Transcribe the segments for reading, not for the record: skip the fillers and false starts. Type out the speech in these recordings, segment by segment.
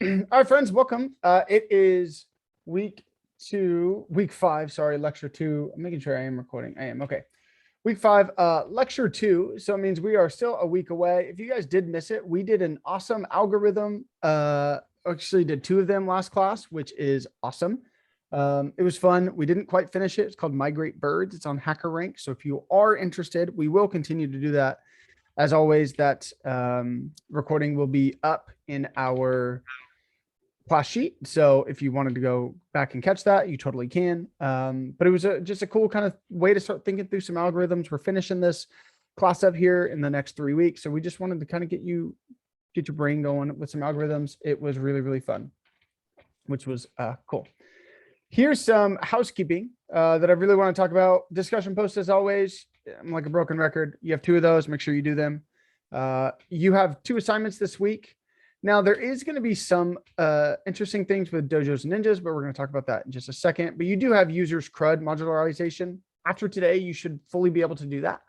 All right, friends, welcome. It is week 5, sorry, lecture 2. I'm making sure I am recording. I am, okay. Week 5, lecture 2. So it means we are still a week away. If you guys did miss it, we did an awesome algorithm. Actually did 2 of them last class, which is awesome. It was fun. We didn't quite finish it. It's called Migrate Birds. It's on HackerRank. So if you are interested, we will continue to do that. As always, that recording will be up in our class sheet. So if you wanted to go back and catch that, you totally can. But it was just a cool kind of way to start thinking through some algorithms. We're finishing this class up here in the next 3 weeks. So we just wanted to kind of get your brain going with some algorithms. It was really, really fun, which was cool. Here's some housekeeping that I really want to talk about. Discussion posts, as always. I'm like a broken record. You have 2 of those. Make sure you do them. You have 2 assignments this week. Now, there is going to be some interesting things with dojos and ninjas, but we're going to talk about that in just a second. But you do have users CRUD modularization. After today, you should fully be able to do that.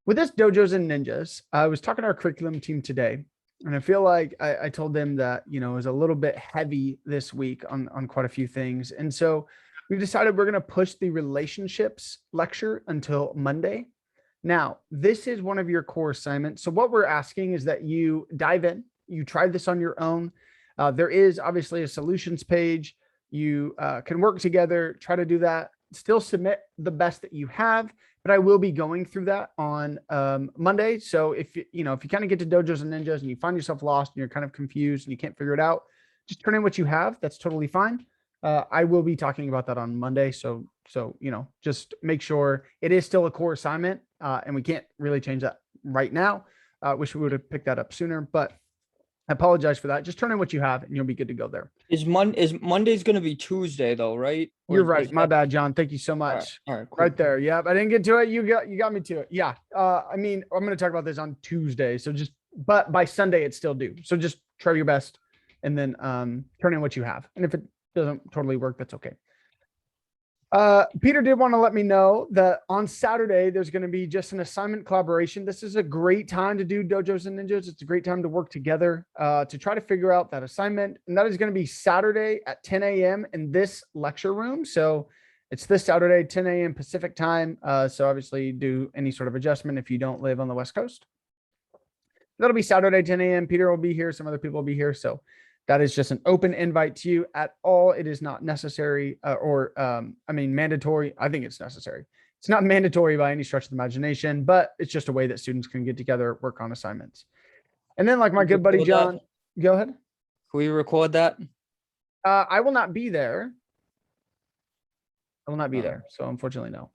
With this dojos and ninjas, I was talking to our curriculum team today, and I feel like I told them that, it was a little bit heavy this week on quite a few things. And so we've decided we're going to push the relationships lecture until Monday. Now, this is one of your core assignments. So what we're asking is that you dive in. You try this on your own. There is obviously a solutions page. You can work together, try to do that, still submit the best that you have, but I will be going through that on Monday. So if you kind of get to dojos and ninjas and you find yourself lost and you're kind of confused and you can't figure it out, just turn in what you have. That's totally fine. I will be talking about that on Monday. So just make sure it is still a core assignment and we can't really change that right now. Wish we would have picked that up sooner, but I apologize for that. Just turn in what you have and you'll be good to go there. Is Monday's going to be Tuesday though, right? You're right. My bad, John. Thank you so much. All right, cool. Right there. Yep. I didn't get to it. You got me to it. Yeah. I mean, I'm going to talk about this on Tuesday. So but by Sunday it's still due. So just try your best and then turn in what you have. And if it doesn't totally work, that's okay. Peter did want to let me know that on Saturday, there's going to be just an assignment collaboration. This is a great time to do dojos and ninjas. It's a great time to work together to try to figure out that assignment. And that is going to be Saturday at 10 a.m. in this lecture room. So it's this Saturday, 10 a.m. Pacific time. So obviously do any sort of adjustment if you don't live on the West Coast. That'll be Saturday, 10 a.m. Peter will be here. Some other people will be here. So that is just an open invite to you at all. It is not necessary mandatory. I think it's necessary. It's not mandatory by any stretch of the imagination, but it's just a way that students can get together, work on assignments. And then like my good buddy, John, go ahead. Can we record that? I will not be there. I will not be there. So unfortunately, no.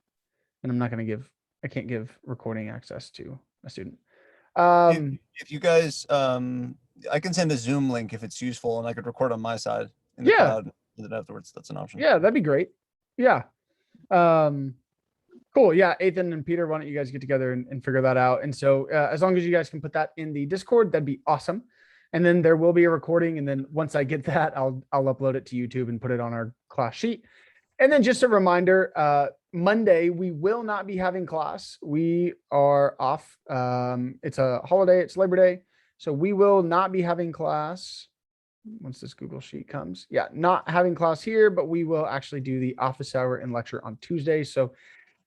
And I'm not going to I can't give recording access to a student. If you guys, I can send a Zoom link if it's useful and I could record on my side in the cloud and then afterwards. That's an option. Yeah, that'd be great. Yeah. Cool. Yeah. Ethan and Peter, why don't you guys get together and figure that out? And so as long as you guys can put that in the Discord, that'd be awesome. And then there will be a recording. And then once I get that, I'll upload it to YouTube and put it on our class sheet. And then just a reminder, Monday, we will not be having class. We are off. It's a holiday. It's Labor Day. So we will not be having class once this Google Sheet comes. Yeah, not having class here, but we will actually do the office hour and lecture on Tuesday. So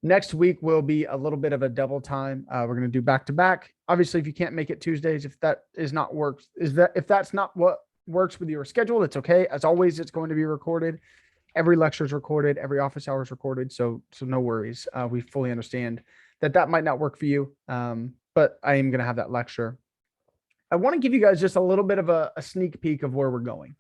next week will be a little bit of a double time. We're going to do back to back. Obviously, if you can't make it Tuesdays, if that's not what works with your schedule, it's okay. As always, it's going to be recorded. Every lecture is recorded. Every office hour is recorded. So no worries. We fully understand that might not work for you. But I am going to have that lecture. I want to give you guys just a little bit of a sneak peek of where we're going.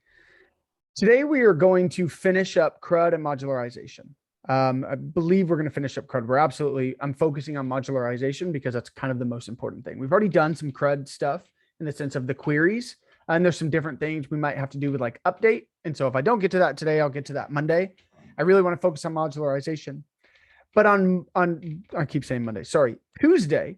Today, we are going to finish up CRUD and modularization. I believe we're going to finish up CRUD. I'm focusing on modularization because that's kind of the most important thing. We've already done some CRUD stuff in the sense of the queries. And there's some different things we might have to do with like update. And so if I don't get to that today, I'll get to that Monday. I really want to focus on modularization. But I keep saying Monday, sorry, Tuesday,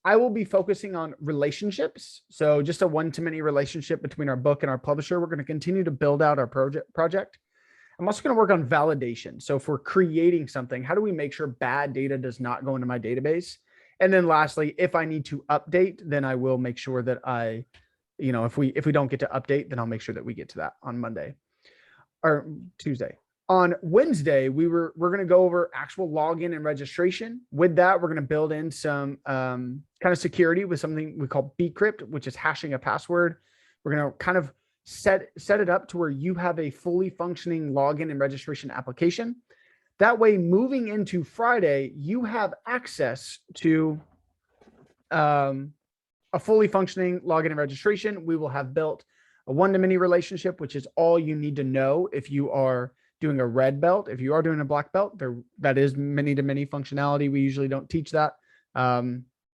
I will be focusing on relationships. So just a one-to-many relationship between our book and our publisher. We're going to continue to build out our project. I'm also going to work on validation. So if we're creating something, how do we make sure bad data does not go into my database? And then lastly, if I need to update, then I will make sure that I if we don't get to update, then I'll make sure that we get to that on Monday or Tuesday. On Wednesday, we're going to go over actual login and registration. With that, we're going to build in some kind of security with something we call bcrypt, which is hashing a password. We're going to kind of set it up to where you have a fully functioning login and registration application. That way, moving into Friday, you have access to a fully functioning login and registration. We will have built a one-to-many relationship, which is all you need to know if you are doing a red belt. If you are doing a black belt, that is many-to-many functionality. We usually don't teach that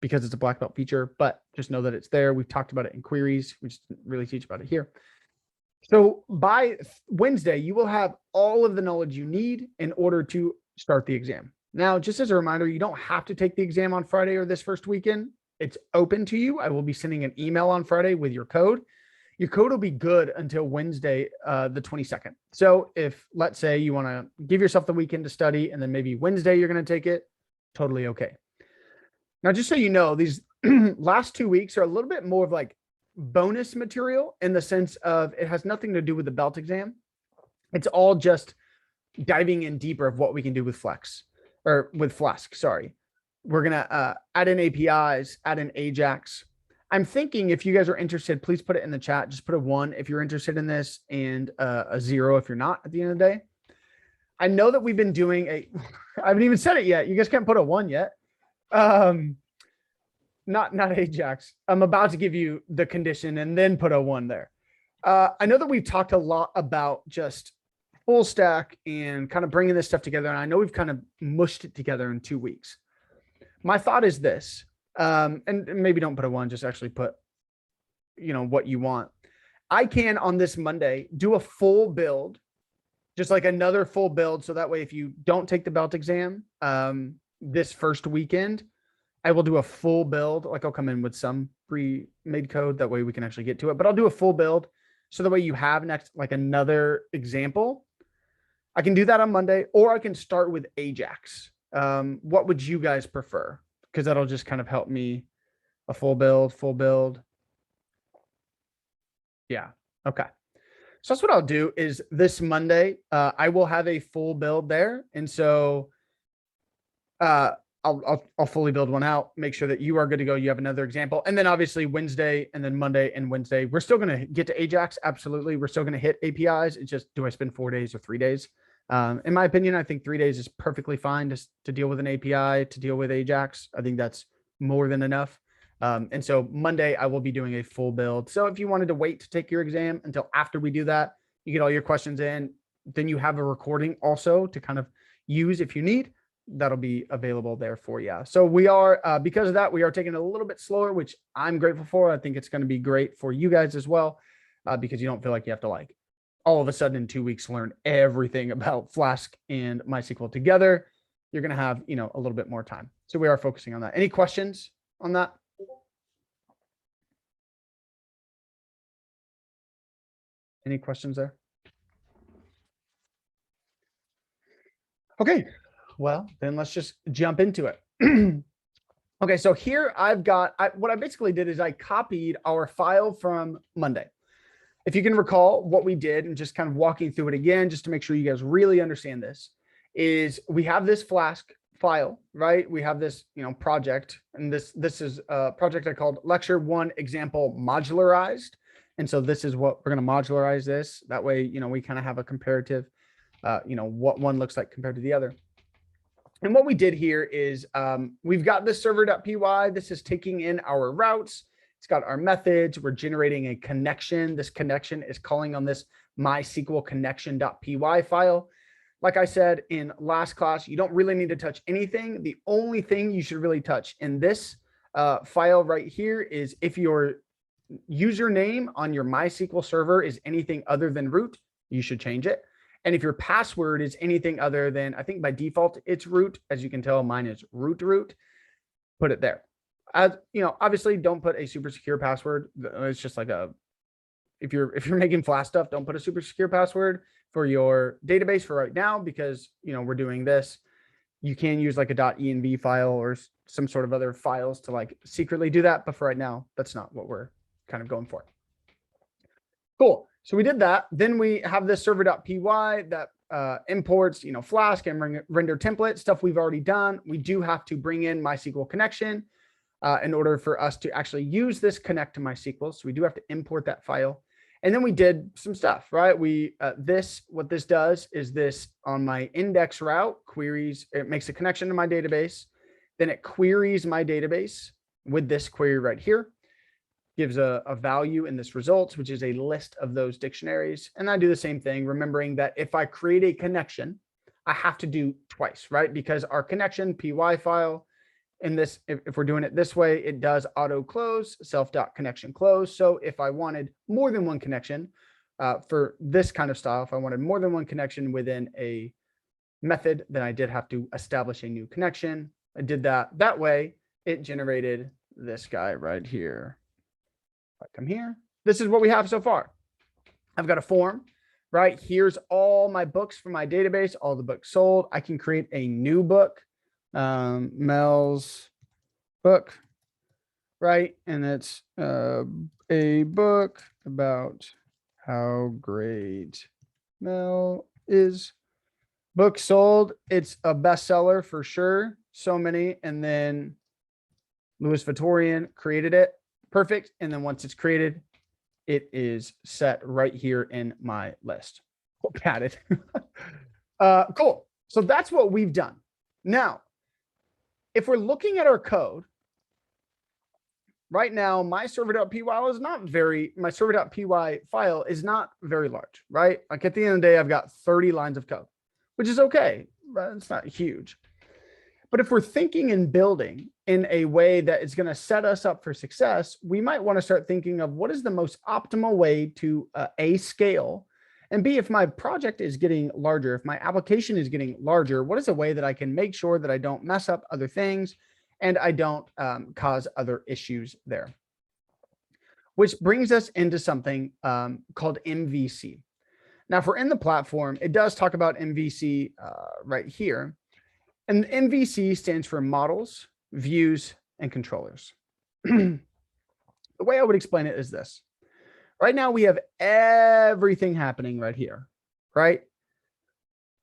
because it's a black belt feature, but just know that it's there. We've talked about it in queries. We just didn't really teach about it here. So by Wednesday, you will have all of the knowledge you need in order to start the exam. Now, just as a reminder, you don't have to take the exam on Friday or this first weekend. It's open to you. I will be sending an email on Friday with your code. Your code will be good until Wednesday, the 22nd. So if, let's say, you want to give yourself the weekend to study and then maybe Wednesday you're going to take it, totally okay. Now, just so you know, these last 2 weeks are a little bit more of like bonus material in the sense of it has nothing to do with the belt exam. It's all just diving in deeper of what we can do with Flask. Sorry. We're going to add in APIs, add in Ajax. I'm thinking if you guys are interested, please put it in the chat. Just put a 1 if you're interested in this and a 0 if you're not at the end of the day. I know that we've been doing I haven't even said it yet. You guys can't put a 1 yet. Not Ajax. I'm about to give you the condition and then put a 1 there. I know that we've talked a lot about just full stack and kind of bringing this stuff together. And I know we've kind of mushed it together in 2 weeks. My thought is this, and maybe don't put a 1, just actually put, what you want. I can on this Monday do a full build, just like another full build. So that way, if you don't take the belt exam this first weekend, I will do a full build. Like I'll come in with some pre-made code. That way we can actually get to it, but I'll do a full build. So that way you have next, like another example. I can do that on Monday, or I can start with Ajax. What would you guys prefer? Because that'll just kind of help me. A full build. Yeah. Okay. So that's what I'll do is this Monday, I will have a full build there. And so I'll fully build one out, make sure that you are good to go. You have another example. And then obviously Wednesday and then Monday and Wednesday, we're still going to get to Ajax. Absolutely. We're still going to hit APIs. It's just, do I spend 4 days or 3 days? In my opinion, I think 3 days is perfectly fine to deal with an API, to deal with Ajax. I think that's more than enough. And so Monday I will be doing a full build. So if you wanted to wait to take your exam until after we do that, you get all your questions in, then you have a recording also to kind of use if you need. That'll be available there for you. So we are, because of that, we are taking it a little bit slower, which I'm grateful for. I think it's going to be great for you guys as well, because you don't feel like you have to all of a sudden in 2 weeks learn everything about Flask and MySQL together. You're going to have, a little bit more time. So we are focusing on that. Any questions on that? Any questions there? Okay. Well, then let's just jump into it. Okay, so here I've got, what I basically did is I copied our file from Monday. If you can recall what we did and just kind of walking through it again, just to make sure you guys really understand this, is we have this Flask file, right? We have this, project, and this is a project I called Lecture 1 Example Modularized. And so this is what we're going to modularize this. That way, we kind of have a comparative, what one looks like compared to the other. And what we did here is we've got this server.py. This is taking in our routes. It's got our methods. We're generating a connection. This connection is calling on this MySQL connection.py file. Like I said in last class, you don't really need to touch anything. The only thing you should really touch in this file right here is if your username on your MySQL server is anything other than root, you should change it. And if your password is anything other than, I think by default, it's root. As you can tell, mine is root, put it there. As obviously don't put a super secure password. It's just like if you're making Flask stuff, don't put a super secure password for your database for right now, because, we're doing this. You can use like a .env file or some sort of other files to secretly do that. But for right now, that's not what we're kind of going for. Cool. So we did that. Then we have this server.py that imports, Flask and render template stuff we've already done. We do have to bring in MySQL connection in order for us to actually use this connect to MySQL. So we do have to import that file. And then we did some stuff, right? What this does is this on my index route queries, it makes a connection to my database. Then it queries my database with this query right here, gives a value in this results, which is a list of those dictionaries. And I do the same thing, remembering that if I create a connection, I have to do twice, right? Because our connection py file in this, if we're doing it this way, it does auto close self.connection close. So if I wanted more than one connection for this kind of style, if I wanted more than one connection within a method, then I did have to establish a new connection. I did that way. It generated this guy right here. If I come here, this is what we have so far. I've got a form, right? Here's all my books from my database, all the books sold. I can create a new book, Mel's book, right? And it's a book about how great Mel is. Book sold. It's a bestseller for sure. So many. And then Louis Vuittorian created it. Perfect. And then once it's created, it is set right here in my list. Got it. Cool. So that's what we've done. Now, if we're looking at our code, right now, my server.py file is not very large, right? Like at the end of the day, I've got 30 lines of code, which is okay, but it's not huge. But if we're thinking and building in a way that is going to set us up for success, we might want to start thinking of what is the most optimal way to A, scale, and B, if my project is getting larger, if my application is getting larger, what is a way that I can make sure that I don't mess up other things and I don't cause other issues there? Which brings us into something called MVC. Now, if we're in the platform, it does talk about MVC right here. And MVC stands for models, views, and controllers. The way I would explain it is this. Right now, we have everything happening right here, right?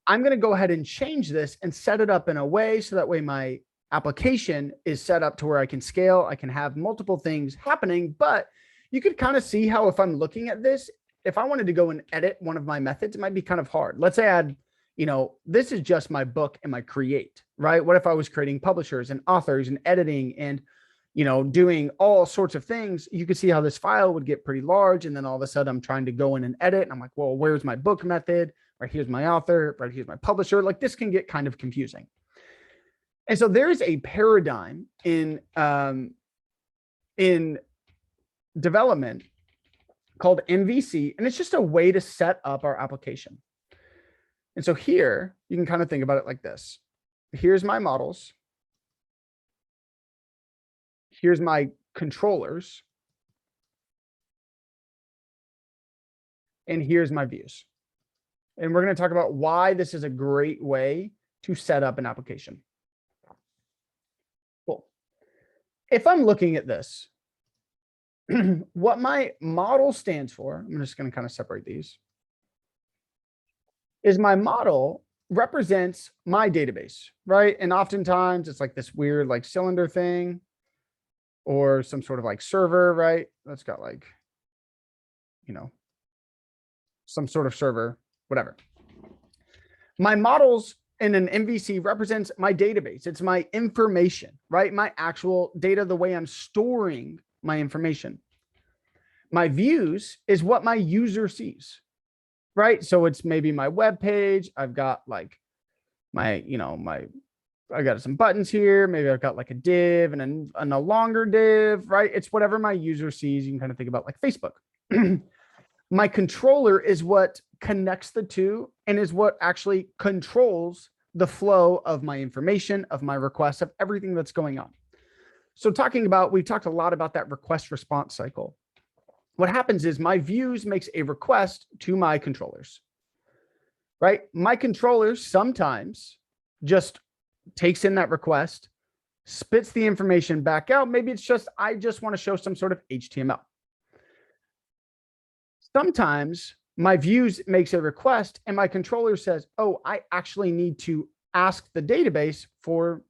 I'm going to go ahead and change this and set it up in a way so that way my application is set up to where I can scale. I can have multiple things happening, but you could kind of see how if I'm looking at this, if I wanted to go and edit one of my methods, it might be kind of hard. Let's say I had, this is just my book and my create, right? What if I was creating publishers and authors and editing and, doing all sorts of things? You could see how this file would get pretty large. And then all of a sudden I'm trying to go in and edit. And I'm like, well, where's my book method? Right here's my author, right here's my publisher. Like this can get kind of confusing. And so there is a paradigm in development called MVC, and it's just a way to set up our application. And so here you can kind of think about it like this. Here's my models. Here's my controllers. And here's my views. And we're going to talk about why this is a great way to set up an application. Cool. If I'm looking at this, what my model stands for, I'm just going to kind of separate these, is my model represents my database, right? And oftentimes it's like this weird like cylinder thing or some sort of like server, right? That's got like, some sort of server, whatever. My models in an MVC represents my database. It's my information, right? My actual data, the way I'm storing my information. My views is what my user sees, right? So it's maybe my web page. I've got like my, I got some buttons here. Maybe I've got like a div and a longer div, right? It's whatever my user sees. You can kind of think about like Facebook. My controller is what connects the two and is what actually controls the flow of my information, of my requests, of everything that's going on. So we've talked a lot about that request response cycle. What happens is my views makes a request to my controllers, right? My controllers sometimes just takes in that request, spits the information back out. Maybe it's just, I just want to show some sort of HTML. sometimes my views makes a request and my controller says, oh, I actually need to ask the database for,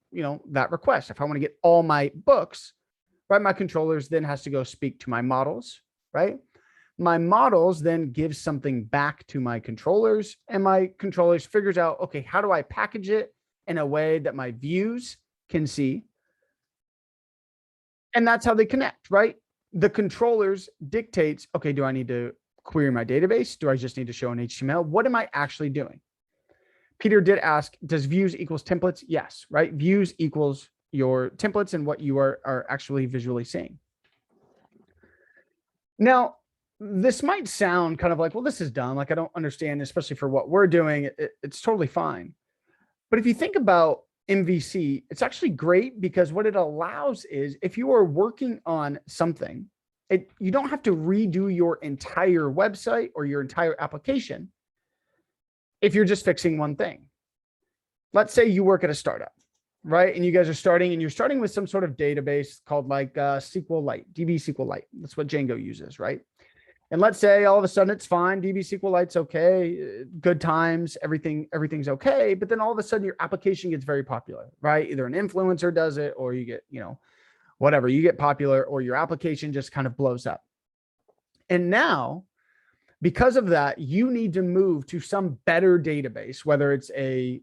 that request. If I want to get all my books, right, my controllers then has to go speak to my models, right? My models then give something back to my controllers, and my controllers figures out, okay, how do I package it in a way that my views can see? And that's how they connect, right? The controllers dictates, okay, do I need to query my database? Do I just need to show an HTML? What am I actually doing? Peter did ask, does views equals templates? Yes, right? Views equals your templates and what you are actually visually seeing. Now, this might sound kind of like, well, this is dumb. Like, I don't understand, especially for what we're doing. It's totally fine. But if you think about MVC, it's actually great because what it allows is if you are working on something, you don't have to redo your entire website or your entire application if you're just fixing one thing. Let's say you work at a startup, right? And you guys are starting and you're starting with some sort of database called like SQLite, DB SQLite. That's what Django uses, right? And let's say all of a sudden it's fine. DB SQLite's okay. Good times, everything's okay. But then all of a sudden your application gets very popular, right? Either an influencer does it or you get, whatever, you get popular or your application just kind of blows up. And now, because of that, you need to move to some better database, whether it's a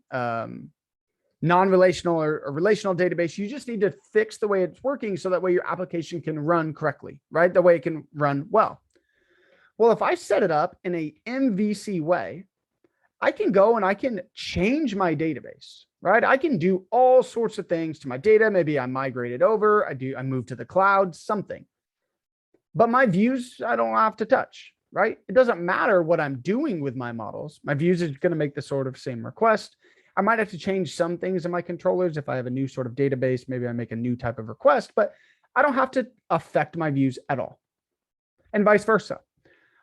non-relational or a relational database. You just need to fix the way it's working so that way your application can run correctly, right? The way it can run well. Well, if I set it up in a MVC way, I can go and I can change my database, right? I can do all sorts of things to my data. Maybe I migrate it over. I move to the cloud, something. But my views, I don't have to touch, right? It doesn't matter what I'm doing with my models. My views is going to make the sort of same request. I might have to change some things in my controllers. If I have a new sort of database, maybe I make a new type of request, but I don't have to affect my views at all. And vice versa.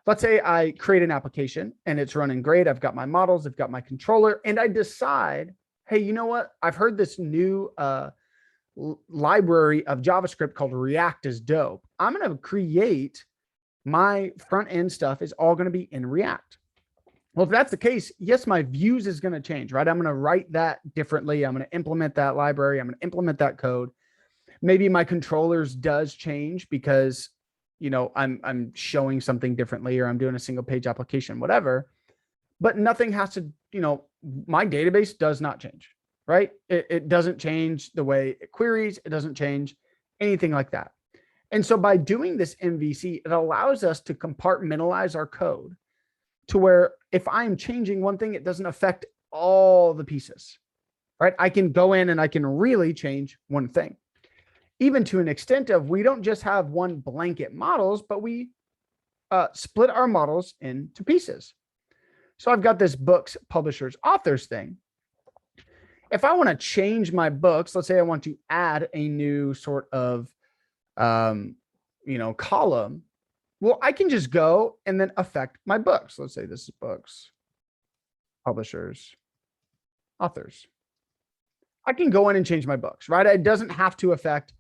Let's say I create an application and it's running great. I've got my models, I've got my controller, and I decide, hey, you know what? I've heard this new library of JavaScript called React is dope. I'm going to create my front end stuff is all going to be in React. Well, if that's the case, yes, my views is going to change, right? I'm going to write that differently. I'm going to implement that library. I'm going to implement that code. Maybe my controllers does change because I'm showing something differently or I'm doing a single page application, whatever, but nothing has to, my database does not change, right? It doesn't change the way it queries. It doesn't change anything like that. And so by doing this MVC, it allows us to compartmentalize our code to where if I'm changing one thing, it doesn't affect all the pieces, right? I can go in and I can really change one thing. Even to an extent of we don't just have one blanket models, but we split our models into pieces. So I've got this books, publishers, authors thing. If I want to change my books, let's say I want to add a new sort of, column. Well, I can just go and then affect my books. Let's say this is books, publishers, authors. I can go in and change my books, right? It doesn't have to affect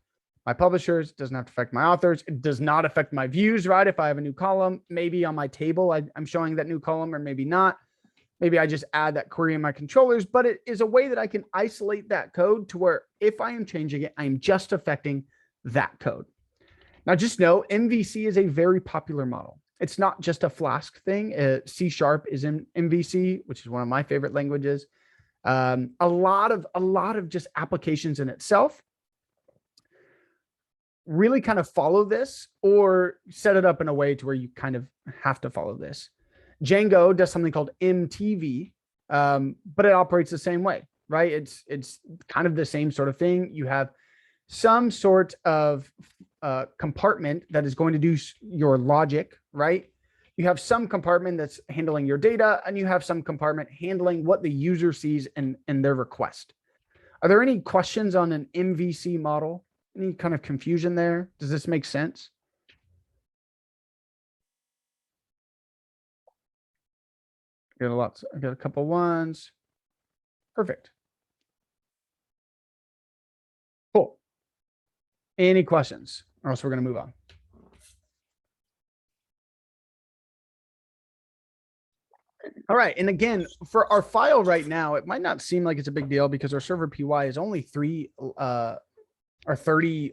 my publishers, doesn't have to affect my authors. It does not affect my views, right? If I have a new column, maybe on my table, I'm showing that new column or maybe not. Maybe I just add that query in my controllers, but it is a way that I can isolate that code to where if I am changing it, I'm just affecting that code. Now, just know MVC is a very popular model. It's not just a Flask thing. C# is in MVC, which is one of my favorite languages. A lot of just applications in itself really kind of follow this or set it up in a way to where you kind of have to follow this. Django does something called MTV, but it operates the same way, right? It's kind of the same sort of thing. You have some sort of compartment that is going to do your logic, right? You have some compartment that's handling your data, and you have some compartment handling what the user sees in their request. Are there any questions on an MVC model? Any kind of confusion there? Does this make sense? I got a couple ones. Perfect. Cool. Any questions? Or else we're going to move on. All right. And again, for our file right now, it might not seem like it's a big deal because our server PY is only 30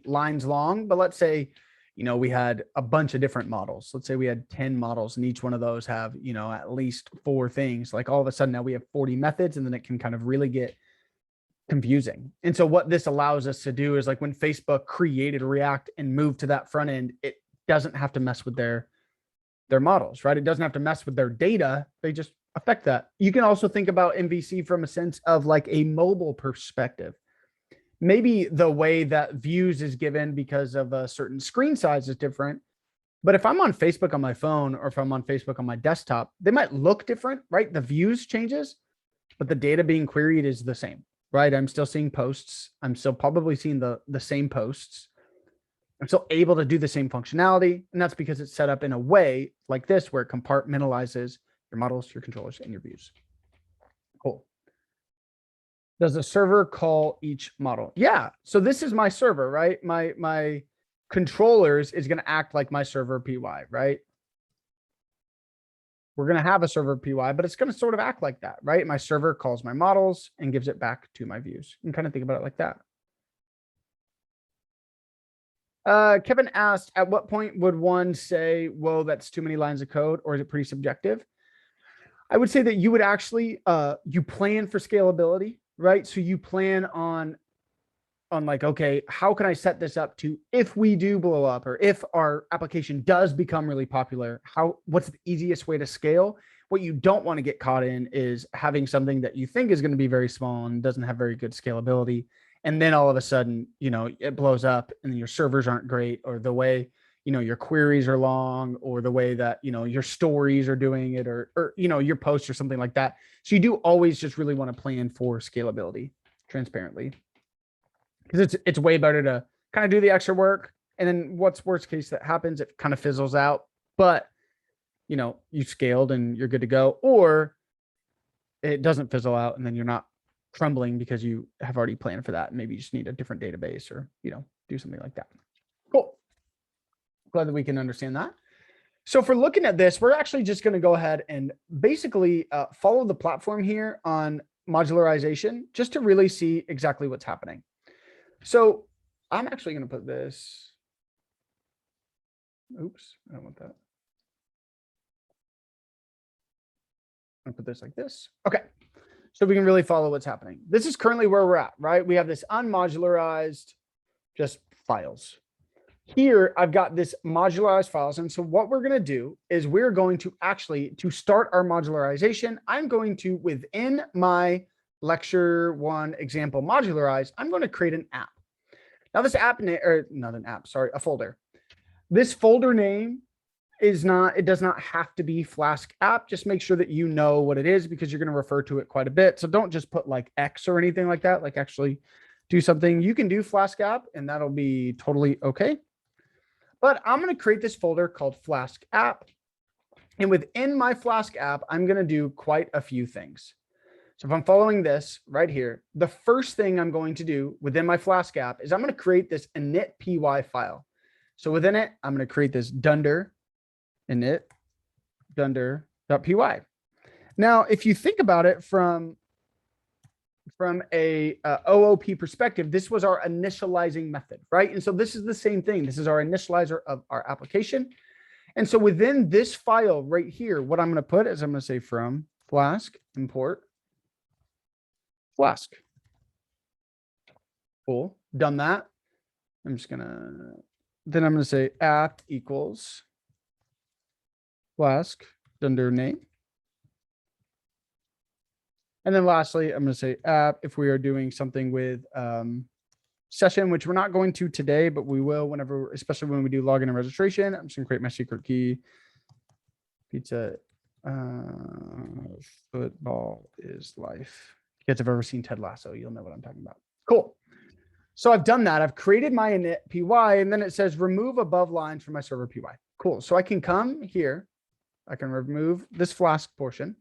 lines long. But let's say, we had a bunch of different models. Let's say we had 10 models and each one of those have, at least 4 things. Like all of a sudden now we have 40 methods, and then it can kind of really get confusing. And so what this allows us to do is, like, when Facebook created React and moved to that front end, it doesn't have to mess with their models, right? It doesn't have to mess with their data. They just affect that. You can also think about MVC from a sense of like a mobile perspective. Maybe the way that views is given because of a certain screen size is different. But if I'm on Facebook on my phone, or if I'm on Facebook on my desktop, they might look different, right? The views changes, but the data being queried is the same, right? I'm still seeing posts. I'm still probably seeing the same posts. I'm still able to do the same functionality. And that's because it's set up in a way like this, where it compartmentalizes your models, your controllers, and your views. Cool. Does the server call each model? Yeah. So this is my server, right? My controllers is going to act like my server PY, right? We're going to have a server PY, but it's going to sort of act like that, right? My server calls my models and gives it back to my views. You can kind of think about it like that. Kevin asked, at what point would one say, whoa, that's too many lines of code, or is it pretty subjective? I would say that you would actually, you plan for scalability, right? So you plan on like, okay, how can I set this up to, if we do blow up, or if our application does become really popular, what's the easiest way to scale? What you don't want to get caught in is having something that you think is going to be very small and doesn't have very good scalability. And then all of a sudden, it blows up and your servers aren't great, or the way, your queries are long, or the way that, your stories are doing it, or your posts or something like that. So you do always just really want to plan for scalability transparently, because it's way better to kind of do the extra work. And then what's worst case that happens, it kind of fizzles out, but you scaled and you're good to go, or it doesn't fizzle out and then you're not crumbling because you have already planned for that. Maybe you just need a different database, or, do something like that. Cool. Glad that we can understand that. So if we're looking at this, we're actually just going to go ahead and basically follow the platform here on modularization, just to really see exactly what's happening. So I'm actually going to put this. Oops, I don't want that. I'm going to put this like this. Okay. So we can really follow what's happening. This is currently where we're at, right? We have this unmodularized, just files. Here, I've got this modularized files. And so what we're going to do is we're going to actually, to start our modularization, I'm going to, within my lecture 1 example modularize, I'm going to create an app. Now this app, or not an app, sorry, a folder. This folder name is not, it does not have to be Flask app. Just make sure that you know what it is, because you're going to refer to it quite a bit. So don't just put like X or anything like that. Like, actually do something. You can do Flask app and that'll be totally okay. But I'm going to create this folder called Flask app. And within my Flask app, I'm going to do quite a few things. So if I'm following this right here, the first thing I'm going to do within my Flask app is I'm going to create this init.py file. So within it, I'm going to create this dunder init dunder.py. Now, if you think about it from a OOP perspective, this was our initializing method, right? And so this is the same thing. This is our initializer of our application. And so within this file right here, what I'm going to put is I'm going to say from Flask import Flask. Cool. Done that. I'm just going to, then I'm going to say app equals Flask under name. And then lastly, I'm going to say app if we are doing something with session, which we're not going to today, but we will whenever, especially when we do login and registration. I'm just going to create my secret key. Pizza. Football is life. If you guys have ever seen Ted Lasso, you'll know what I'm talking about. Cool. So I've done that. I've created my init py, and then it says remove above lines from my server py. Cool. So I can come here. I can remove this Flask portion.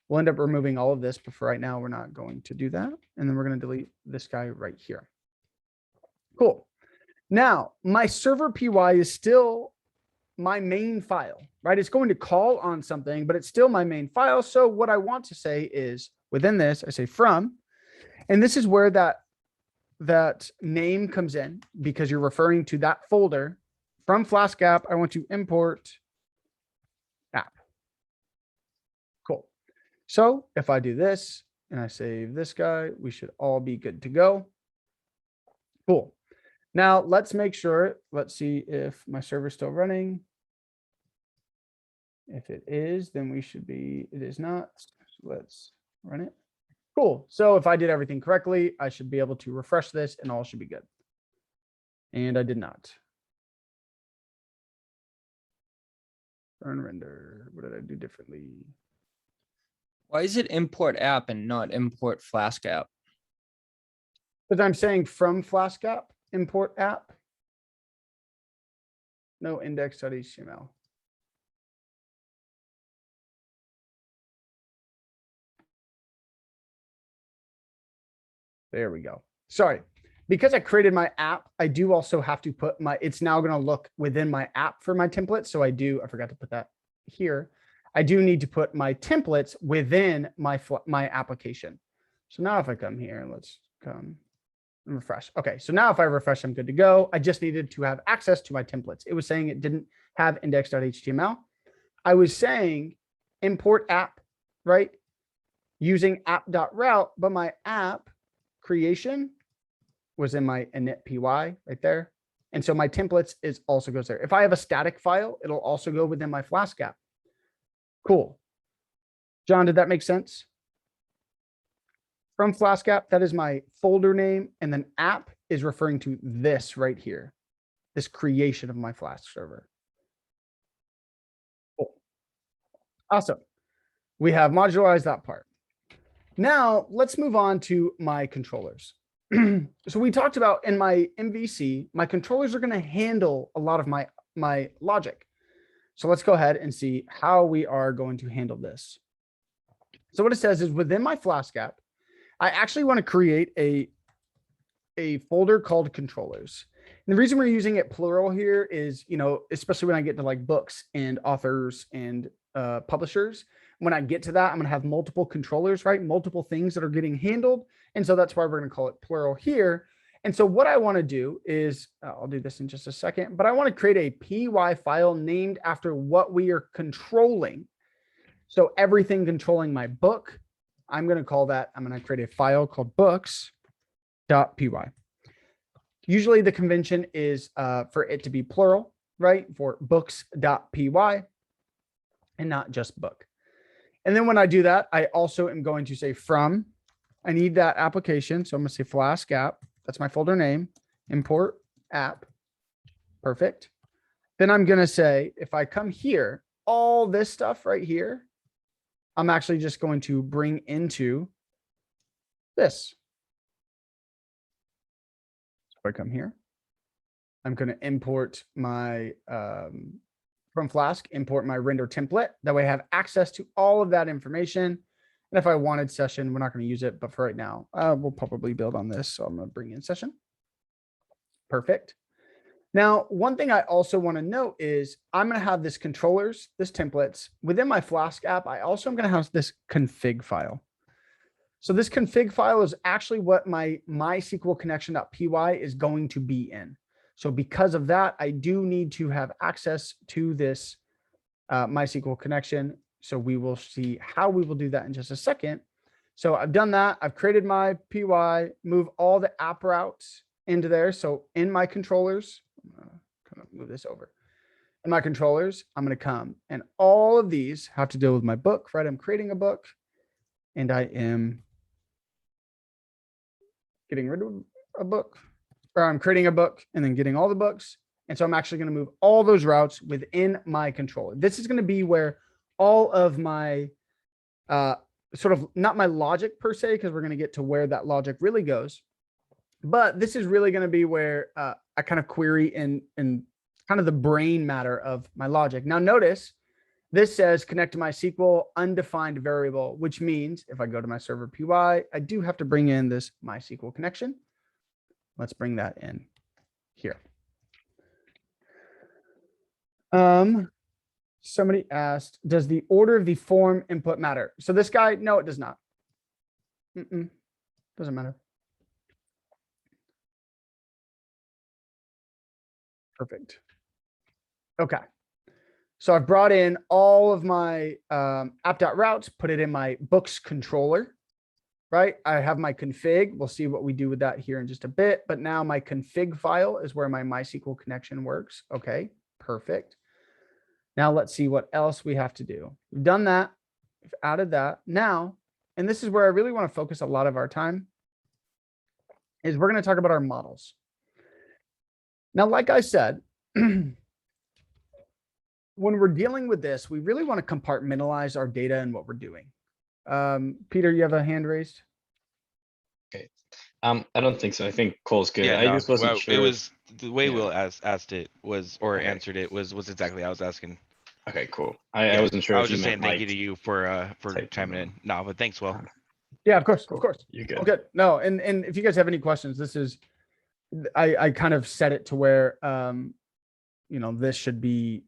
We'll end up removing all of this, but for right now, we're not going to do that. And then we're going to delete this guy right here. Cool. Now, my server py is still my main file, right? It's going to call on something, but it's still my main file. So what I want to say is within this, I say from, and this is where that name comes in because you're referring to that folder. From Flask app, I want to import app. Cool. So if I do this and I save this guy, we should all be good to go. Cool. Now let's make sure, let's see if my server's still running. If it is, then we should be, it is not. Let's run it. Cool. So if I did everything correctly, I should be able to refresh this and all should be good. And I did not. Burn render. What did I do differently? Why is it import app and not import Flask app? Because I'm saying from Flask app, import app. No index.html. There we go. Sorry. Because I created my app, I do also have to put my, it's now going to look within my app for my templates. So I forgot to put that here. I do need to put my templates within my application. So now if I come here, let's come and refresh. Okay. So now if I refresh, I'm good to go. I just needed to have access to my templates. It was saying it didn't have index.html. I was saying import app, right? Using app.route, but my app creation was in my init py right there. And so my templates is also goes there. If I have a static file, it'll also go within my Flask app. Cool. John, did that make sense? From Flask app, that is my folder name. And then app is referring to this right here, this creation of my Flask server. Cool. Awesome. We have modularized that part. Now let's move on to my controllers. So we talked about in my MVC, my controllers are going to handle a lot of my logic. So let's go ahead and see how we are going to handle this. So what it says is within my Flask app, I actually want to create a folder called controllers. And the reason we're using it plural here is, especially when I get to like books and authors and publishers, when I get to that, I'm going to have multiple controllers, right? Multiple things that are getting handled. And so that's why we're going to call it plural here. And so what I want to do is, I'll do this in just a second, but I want to create a py file named after what we are controlling. So everything controlling my book, I'm going to call that, I'm going to create a file called books.py. Usually the convention is for it to be plural, right? For books.py and not just book. And then when I do that, I also am going to say from, I need that application. So I'm going to say Flask app. That's my folder name, import app. Perfect. Then I'm going to say, if I come here, all this stuff right here, I'm actually just going to bring into this. So if I come here, I'm going to import my, from Flask, import my render template. That way I have access to all of that information. And if I wanted session, we're not going to use it, but for right now, we'll probably build on this. So I'm going to bring in session. Perfect. Now, one thing I also want to note is I'm going to have this controllers, this templates within my Flask app. I also am going to have this config file. So this config file is actually what my MySQL connection.py is going to be in. So because of that, I do need to have access to this MySQL connection. So we will see how we will do that in just a second. So I've done that. I've created my PY, move all the app routes into there. So in my controllers, I'm gonna kind of move this over. In my controllers, I'm going to come and all of these have to deal with my book, right? I'm creating a book and I am getting rid of a book, or I'm creating a book and then getting all the books. And so I'm actually going to move all those routes within my controller. This is going to be where all of my sort of not my logic per se, because we're going to get to where that logic really goes. But this is really going to be where I kind of query and kind of the brain matter of my logic. Now notice this says connect to MySQL undefined variable, which means if I go to my server PY, I do have to bring in this MySQL connection. Let's bring that in here. Somebody asked, does the order of the form input matter? So this guy, no, it does not. Doesn't matter. Perfect. Okay. So I've brought in all of my app.routes, put it in my books controller, right? I have my config. We'll see what we do with that here in just a bit. But now my config file is where my MySQL connection works. Okay, perfect. Now let's see what else we have to do. We've done that. We've added that. Now, and this is where I really want to focus a lot of our time, is we're going to talk about our models. Now, like I said, when we're dealing with this, we really want to compartmentalize our data and what we're doing. Peter, you have a hand raised? Okay. I don't think so. I think Cole's good. Yeah, I no, just wasn't well, sure. it was the way Yeah. Will asked it was, or Okay. answered it was exactly what I was asking. Okay, cool. I Yeah, wasn't sure I if was you just saying meant thank you like to you for typing chiming in. No, but thanks, Will. Yeah, of course, Cool. of course. You're good. Oh, good. No, and if you guys have any questions, this is, I kind of set it to where, this should be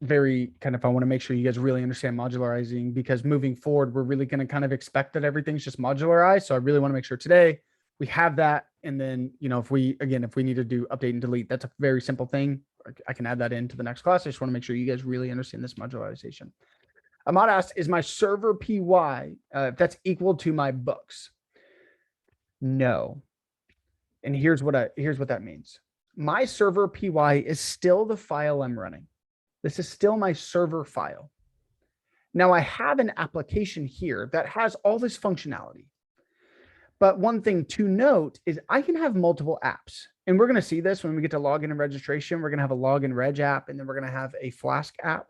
very kind of, I want to make sure you guys really understand modularizing, because moving forward, we're really going to kind of expect that everything's just modularized. So I really want to make sure today we have that. And then, if we need to do update and delete, that's a very simple thing. I can add that into the next class. I just want to make sure you guys really understand this modularization. Ahmad asked, is my server PY, if that's equal to my books? No. And here's what that means. My server PY is still the file I'm running. This is still my server file. Now I have an application here that has all this functionality. But one thing to note is I can have multiple apps, and we're going to see this when we get to login and registration. We're going to have a login reg app, and then we're going to have a Flask app.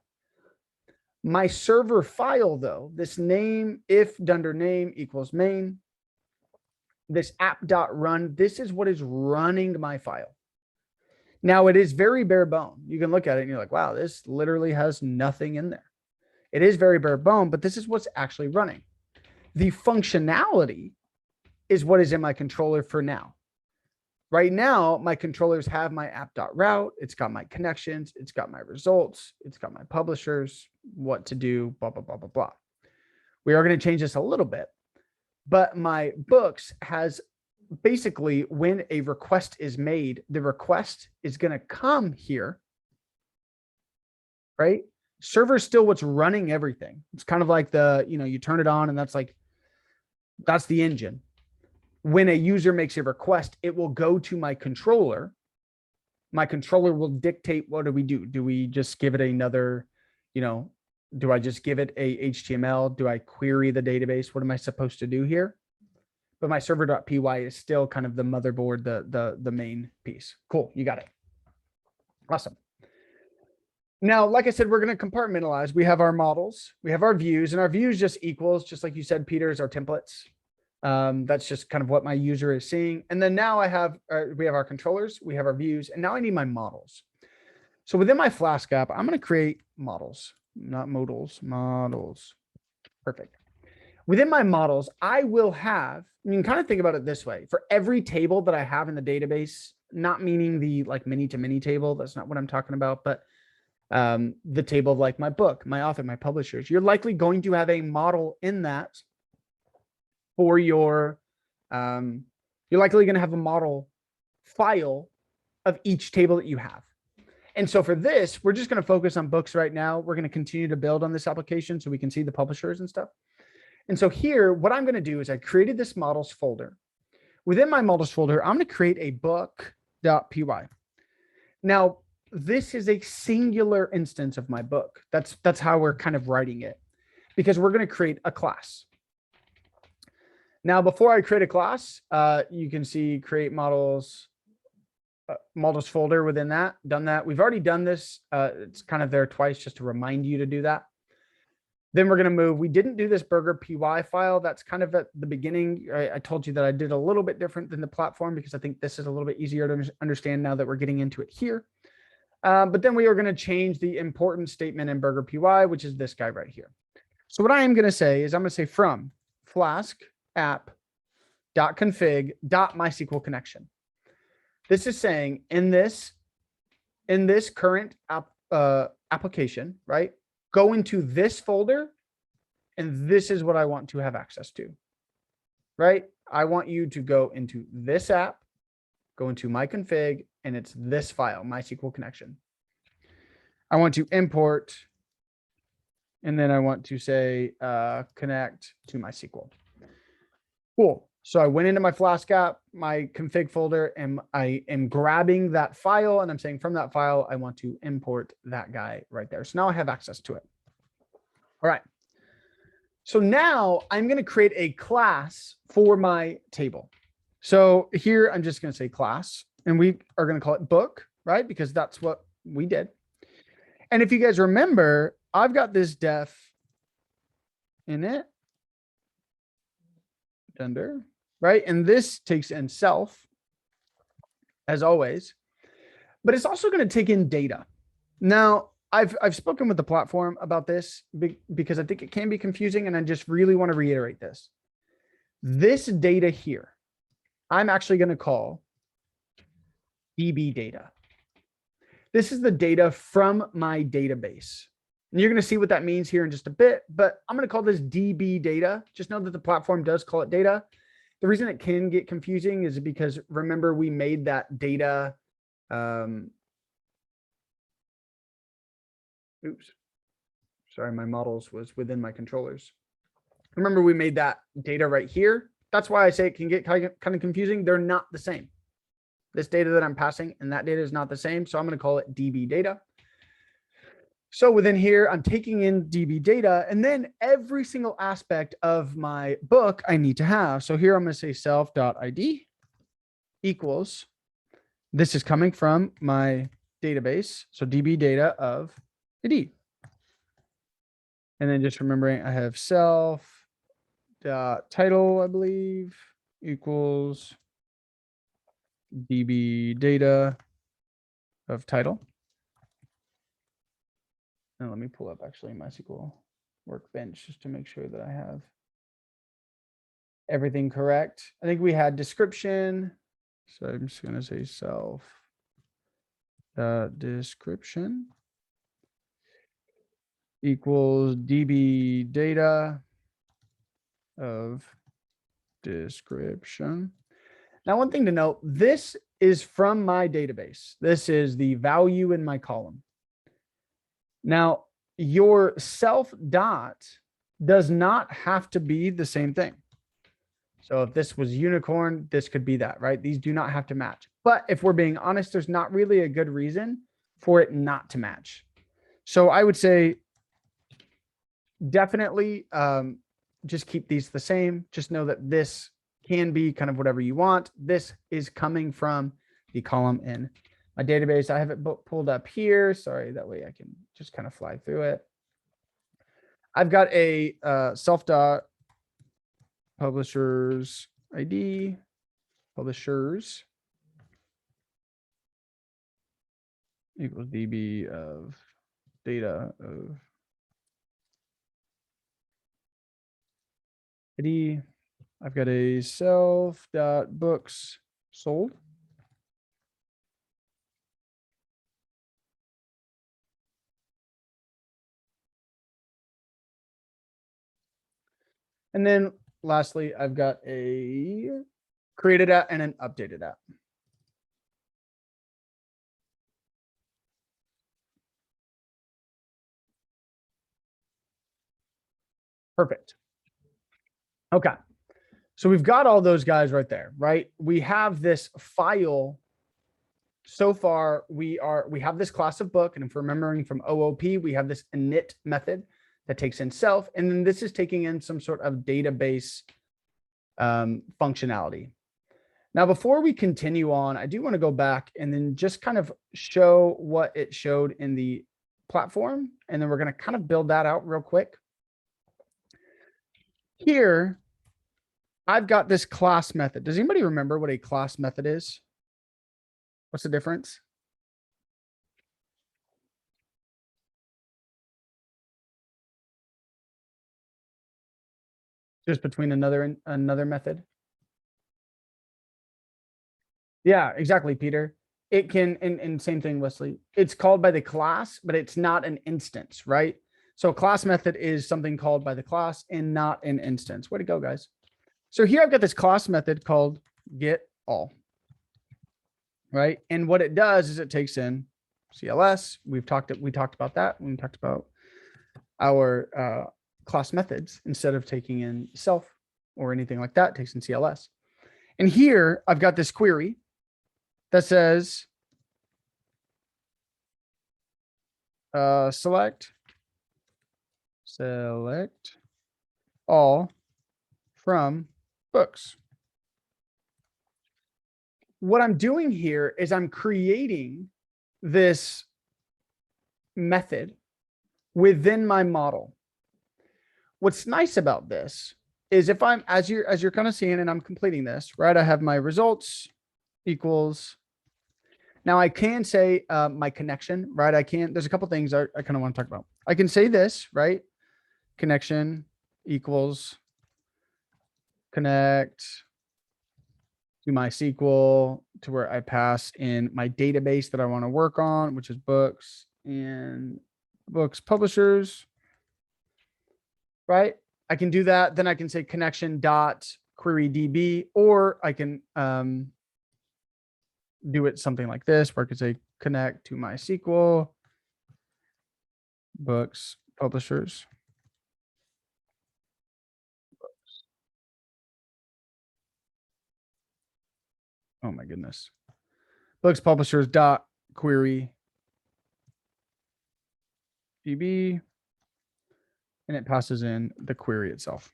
My server file, though, this name, if dunder name equals main, this app.run, this is what is running my file. Now it is very bare bone. You can look at it and you're like, wow, this literally has nothing in there. It is very bare bone, but this is what's actually running. The functionality is what is in my controller for now. Right now, my controllers have my app.route. It's got my connections. It's got my results. It's got my publishers, what to do, blah, blah, blah, blah, blah. We are going to change this a little bit, but my books has basically when a request is made, the request is going to come here, right? Server is still what's running everything. It's kind of like you turn it on and that's the engine. When a user makes a request, it will go to my controller. My controller will dictate, what do we do? Do we just give it another, do I just give it a HTML? Do I query the database? What am I supposed to do here? But my server.py is still kind of the motherboard, the main piece. Cool. You got it. Awesome. Now, like I said, we're going to compartmentalize. We have our models, we have our views, and our views just equals, just like you said, Peter, is our templates. That's just kind of what my user is seeing. And then now we have our controllers, we have our views, and now I need my models. So within my Flask app, I'm going to create models, not modals, models. Perfect. Within my models, I will have, you can kind of think about it this way. For every table that I have in the database, not meaning the like many to many table, that's not what I'm talking about, but the table of like my book, my author, my publishers, you're likely going to have a model in that for your, you're likely going to have a model file of each table that you have. And so for this, we're just going to focus on books right now. We're going to continue to build on this application so we can see the publishers and stuff. And so here, what I'm going to do is I created this models folder. Within my models folder, I'm going to create a book.py. Now, this is a singular instance of my book. That's how we're kind of writing it, because we're going to create a class. Now, before I create a class, you can see create models, models folder within that, done that. We've already done this. It's kind of there twice just to remind you to do that. Then we're going to move. We didn't do this burger py file. That's kind of at the beginning. I told you that I did a little bit different than the platform because I think this is a little bit easier to understand now that we're getting into it here. But then we are going to change the important statement in burger py, which is this guy right here. So what I am going to say is I'm going to say from Flask app.config.mysql connection. This is saying in this current application, right? Go into this folder, and this is what I want to have access to, right? I want you to go into this app, go into my config, and it's this file, MySQL connection. I want to import, and then I want to say connect to MySQL. Cool. So I went into my Flask app, my config folder, and I am grabbing that file, and I'm saying from that file, I want to import that guy right there. So now I have access to it. All right. So now I'm going to create a class for my table. So here I'm just going to say class, and we are going to call it book, right? Because that's what we did. And if you guys remember, I've got this def in it, gender, right? And this takes in self, as always, but it's also going to take in data. Now, I've spoken with the platform about this because I think it can be confusing, and I just really want to reiterate this. This data here, I'm actually going to call DB data. This is the data from my database. And you're going to see what that means here in just a bit, but I'm going to call this DB data. Just know that the platform does call it data. The reason it can get confusing is because remember we made that data. Oops. Sorry, my models was within my controllers. Remember we made that data right here. That's why I say it can get kind of confusing. They're not the same. This data that I'm passing and that data is not the same. So I'm going to call it DB data. So within here, I'm taking in DB data, and then every single aspect of my book I need to have. So here I'm going to say self.id equals, this is coming from my database. So DB data of ID. And then just remembering I have self title, I believe, equals DB data of title. And let me pull up actually MySQL workbench just to make sure that I have everything correct. I think we had description. So I'm just going to say self description equals DB data of description. Now, one thing to note, this is from my database. This is the value in my column. Now, your self dot does not have to be the same thing. So if this was unicorn, this could be that, right? These do not have to match. But if we're being honest, there's not really a good reason for it not to match. So I would say definitely just keep these the same. Just know that this can be kind of whatever you want. This is coming from the column in my database. I have it pulled up here. Sorry, that way I can just kind of fly through it. I've got a self dot publishers ID, publishers equals DB of data of ID. I've got a self dot books sold. And then lastly, I've got a created app and an updated app. Perfect. Okay. So we've got all those guys right there, right? We have this file. So far, we have this class of book. And if we're remembering from OOP, we have this init method that takes in self. And then this is taking in some sort of database functionality. Now, before we continue on, I do want to go back and then just kind of show what it showed in the platform. And then we're going to kind of build that out real quick. Here, I've got this class method. Does anybody remember what a class method is? What's the difference? Just between another method? Yeah, exactly, Peter. it can, and same thing, Wesley, it's called by the class, but it's not an instance, right? So a class method is something called by the class and not an instance. Way to go, guys. So here I've got this class method called get all, right? And what it does is it takes in CLS. We talked about that when we talked about our class methods. Instead of taking in self or anything like that, it takes in CLS. And here I've got this query that says select all from books. What I'm doing here is I'm creating this method within my model. What's nice about this is if I'm, as you're kind of seeing, and I'm completing this, right? I have my results equals. Now I can say my connection, right? There's a couple things I kind of want to talk about. I can say this, right? Connection equals connect to MySQL to where I pass in my database that I want to work on, which is books and books publishers, right? I can do that. Then I can say connection dot query DB, or I can do it something like this, where I could say connect to MySQL books publishers. Oh my goodness. Books publishers dot query DB, and it passes in the query itself.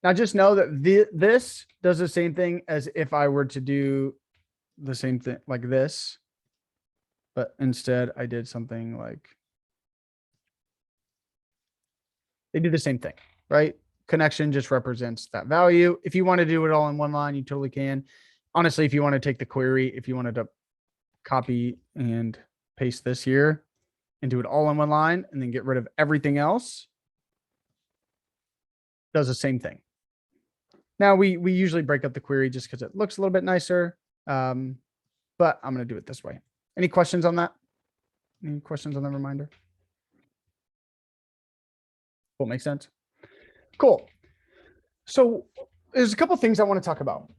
Now just know that this does the same thing as if I were to do the same thing like this, but instead I did something like, they do the same thing, right? Connection just represents that value. If you want to do it all in one line, you totally can. Honestly, if you want to take the query, if you wanted to copy and paste this here and do it all in one line and then get rid of everything else, does the same thing. Now we usually break up the query just because it looks a little bit nicer. But I'm going to do it this way. Any questions on that? Any questions on the reminder? Cool, makes sense. Cool. So there's a couple things I want to talk about.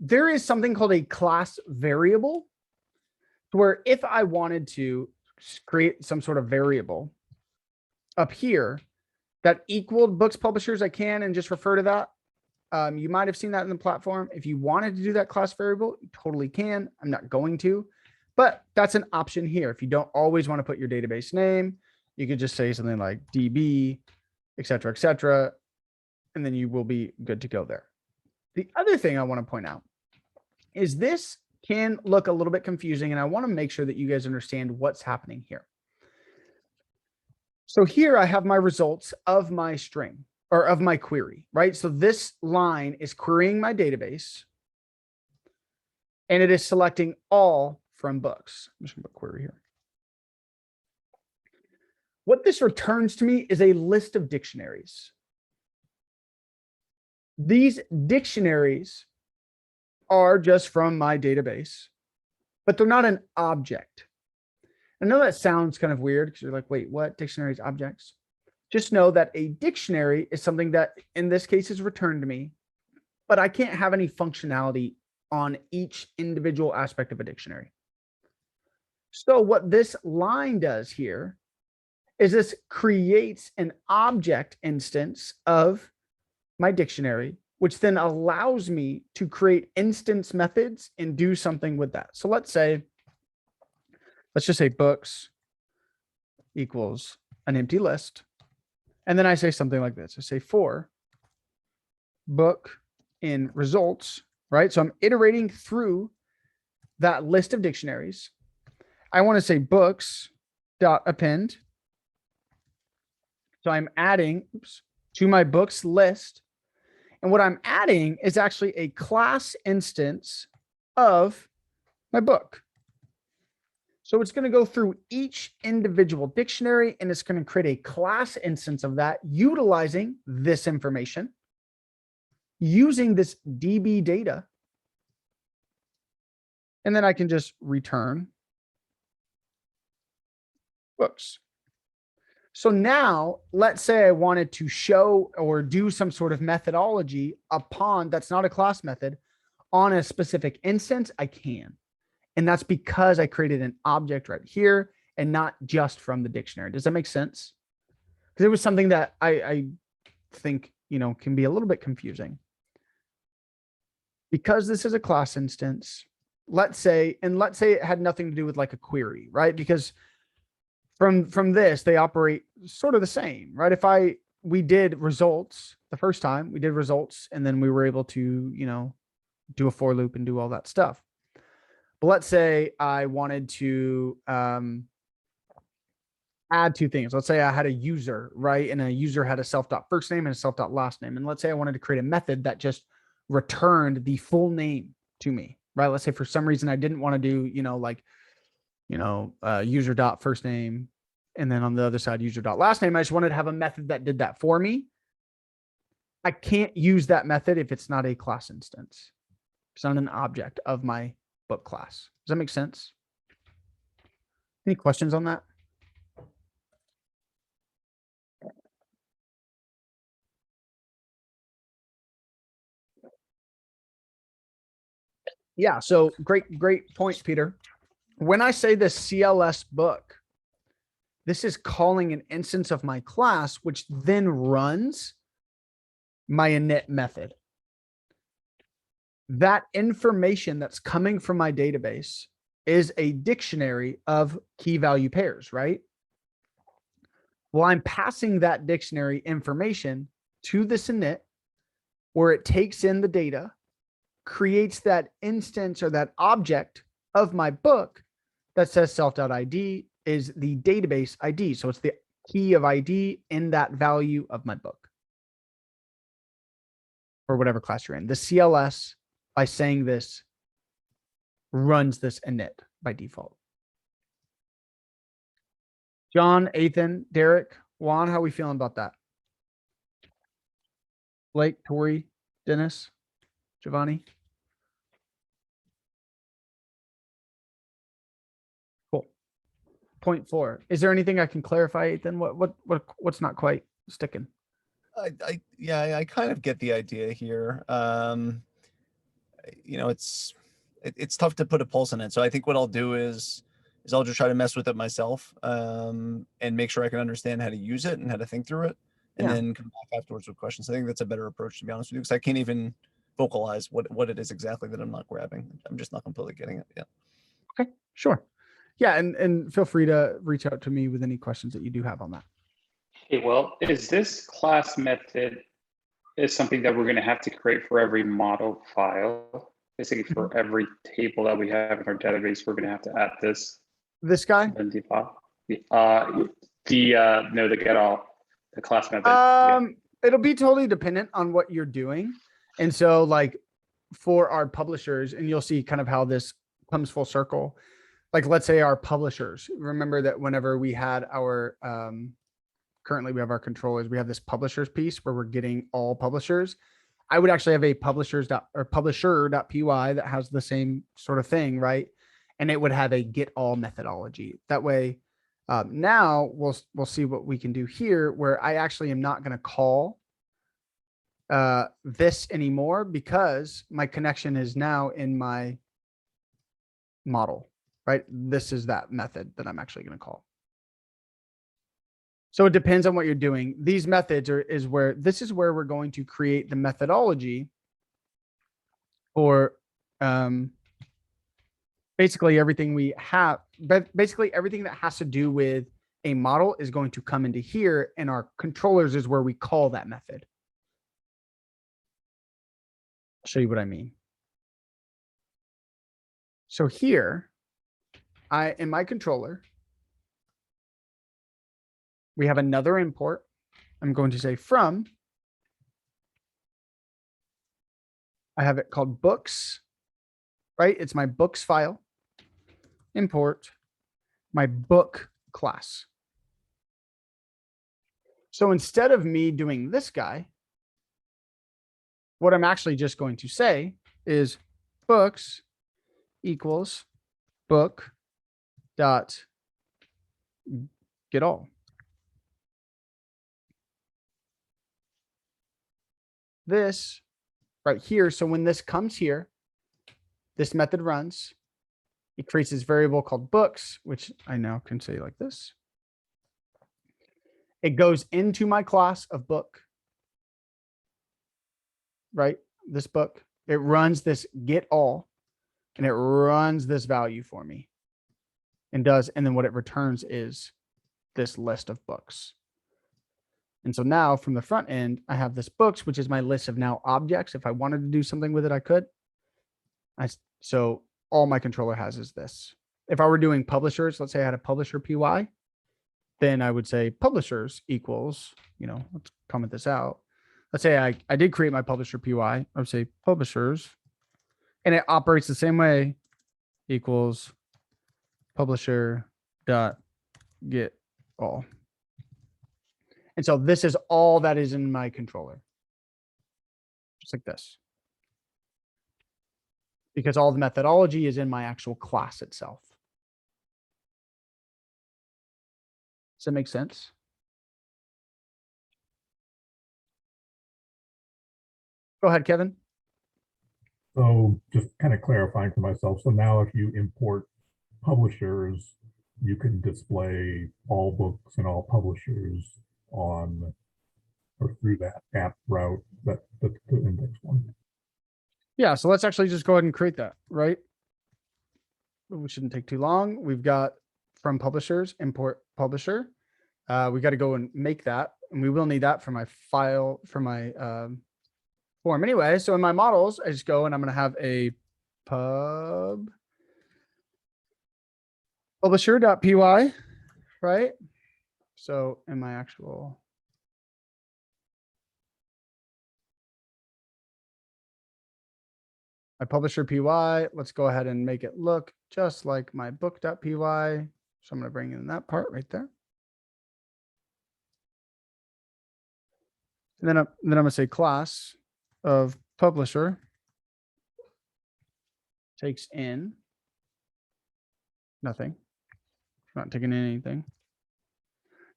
There is something called a class variable, where if I wanted to create some sort of variable up here that equaled books publishers, I can, and just refer to that. You might have seen that in the platform. If you wanted to do that class variable, you totally can. I'm not going to, but that's an option here. If you don't always want to put your database name, you could just say something like DB, et cetera, and then you will be good to go there. The other thing I want to point out is this can look a little bit confusing, and I want to make sure that you guys understand what's happening here. So here I have my results of my string or of my query, right? So this line is querying my database and it is selecting all from books. I'm just going to put query here. What this returns to me is a list of dictionaries. These dictionaries are just from my database, but they're not an object. I know that sounds kind of weird because you're like, wait, what? Dictionaries, objects? Just know that a dictionary is something that in this case is returned to me, but I can't have any functionality on each individual aspect of a dictionary. So what this line does here is this creates an object instance of my dictionary, which then allows me to create instance methods and do something with that. So let's just say books equals an empty list. And then I say something like this. I say for book in results, right? So I'm iterating through that list of dictionaries. I want to say books dot append. So I'm adding to my books list. And what I'm adding is actually a class instance of my book. So it's going to go through each individual dictionary and it's going to create a class instance of that utilizing this information, using this DB data And then I can just return books. So now let's say I wanted to show or do some sort of methodology upon that's not a class method on a specific instance, I can. And that's because I created an object right here and not just from the dictionary. Does that make sense? Because it was something that I think, can be a little bit confusing. Because this is a class instance, let's say it had nothing to do with like a query, right? Because from this, they operate sort of the same, right? If we did results the first time, we did results, and then we were able to, do a for loop and do all that stuff. But let's say I wanted to add two things. Let's say I had a user, right? And a user had a self.first name and a self.last name. And let's say I wanted to create a method that just returned the full name to me, right? Let's say for some reason I didn't want to do, user.first name. And then on the other side, user.last name. I just wanted to have a method that did that for me. I can't use that method if it's not a class instance. It's not an object of my book class. Does that make sense? Any questions on that? Yeah, so great point, Peter. When I say the CLS book, this is calling an instance of my class, which then runs my init method. That information that's coming from my database is a dictionary of key value pairs, right? Well, I'm passing that dictionary information to this init where it takes in the data, creates that instance or that object of my book that says self.id is the database ID. So it's the key of ID in that value of my book or whatever class you're in. The CLS, by saying this, runs this init by default. John, Ethan, Derek, Juan, how are we feeling about that? Blake, Tori, Dennis, Giovanni? Cool. Point 4. Is there anything I can clarify, Ethan? What's not quite sticking? Yeah, I kind of get the idea here. It's tough to put a pulse on it. So I think what I'll do is I'll just try to mess with it myself, and make sure I can understand how to use it and how to think through it, and then come back afterwards with questions. I think that's a better approach, to be honest with you, because I can't even vocalize what it is exactly that I'm not grabbing. I'm just not completely getting it. Yeah. Okay, sure. Yeah, and feel free to reach out to me with any questions that you do have on that. Okay, well, is this class method is something that we're going to have to create for every model file? Basically, for every table that we have in our database, we're going to have to add this. This guy? No, the get all, the class method. It'll be totally dependent on what you're doing. And so like for our publishers, and you'll see kind of how this comes full circle. Like, let's say our publishers, remember that whenever we had our, currently we have our controllers, we have this publishers piece where we're getting all publishers. I would actually have a publisher.py that has the same sort of thing, right? And it would have a get all methodology. That way, now we'll see what we can do here, where I actually am not going to call this anymore because my connection is now in my model, right? This is that method that I'm actually going to call. So it depends on what you're doing. These methods is where we're going to create the methodology for basically everything we have, but basically everything that has to do with a model is going to come into here, and our controllers is where we call that method. I'll show you what I mean. So here, in my controller, we have another import. I'm going to say from. I have it called books, right? It's my books file. Import my book class. So instead of me doing this guy, what I'm actually just going to say is books equals book dot get all. This right here. So when this comes here, this method runs. It creates this variable called books, which I now can say like this. It goes into my class of book, right? This book. It runs this get all, and it runs this value for me and then what it returns is this list of books. And so now from the front end, I have this books, which is my list of now objects. If I wanted to do something with it, I could. So all my controller has is this. If I were doing publishers, let's say I had a publisher PY, then I would say publishers equals, let's comment this out. Let's say I did create my publisher PY. I would say publishers, and it operates the same way, equals publisher dot get all. And so this is all that is in my controller. Just like this. Because all the methodology is in my actual class itself. Does that make sense? Go ahead, Kevin. So just kind of clarifying for myself. So now if you import publishers, you can display all books and all publishers on or through that app route, that the index one. Yeah, so let's actually just go ahead and create that, right? We shouldn't take too long. We've got from publishers, import publisher. We got to go and make that, and we will need that for my file, for my form anyway. So in my models, I just go and I'm going to have a publisher.py, right? So in my actual my publisher py, let's go ahead and make it look just like my book.py. So I'm going to bring in that part right there. And then I'm going to say class of publisher takes in nothing. Not taking in anything.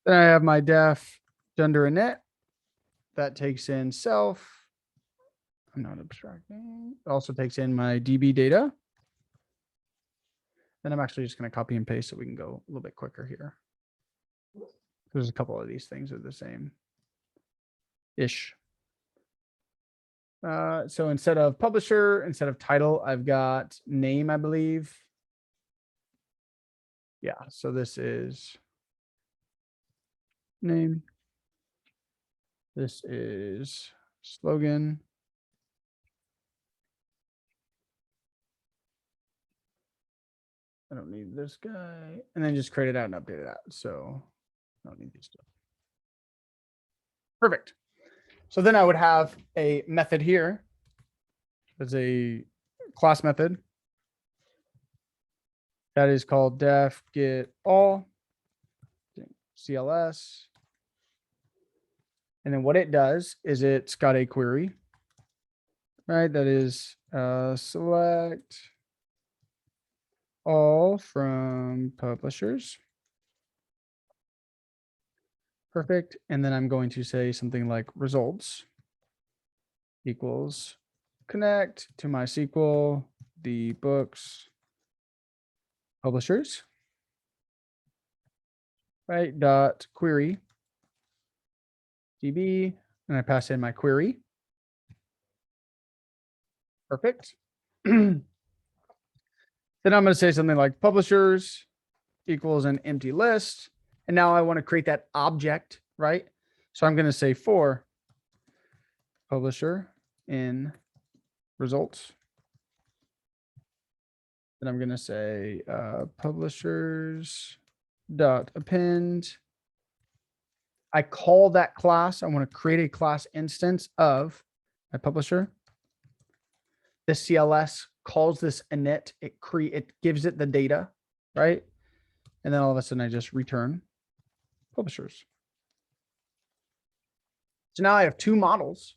Then I have my def gender init that takes in self. I'm not abstracting. It also takes in my DB data. Then I'm actually just going to copy and paste so we can go a little bit quicker here. There's a couple of these things that are the same ish. So instead of publisher, instead of title, I've got name, I believe. Yeah, so this is name. This is slogan. I don't need this guy. And then just create it out and update it out. So I don't need these two. Perfect. So then I would have a method here. There's a class method that is called def get all CLS. And then what it does is it's got a query, right? That is select all from publishers. Perfect. And then I'm going to say something like results equals connect to MySQL, the books publishers, right? Dot query DB, and I pass in my query. Perfect. Then I'm going to say something like publishers equals an empty list. And now I want to create that object, right? So I'm going to say for publisher in results. Then I'm going to say publishers dot append. I call that class. I want to create a class instance of my publisher. The CLS calls this init. It gives it the data, right? And then all of a sudden I just return publishers. So now I have two models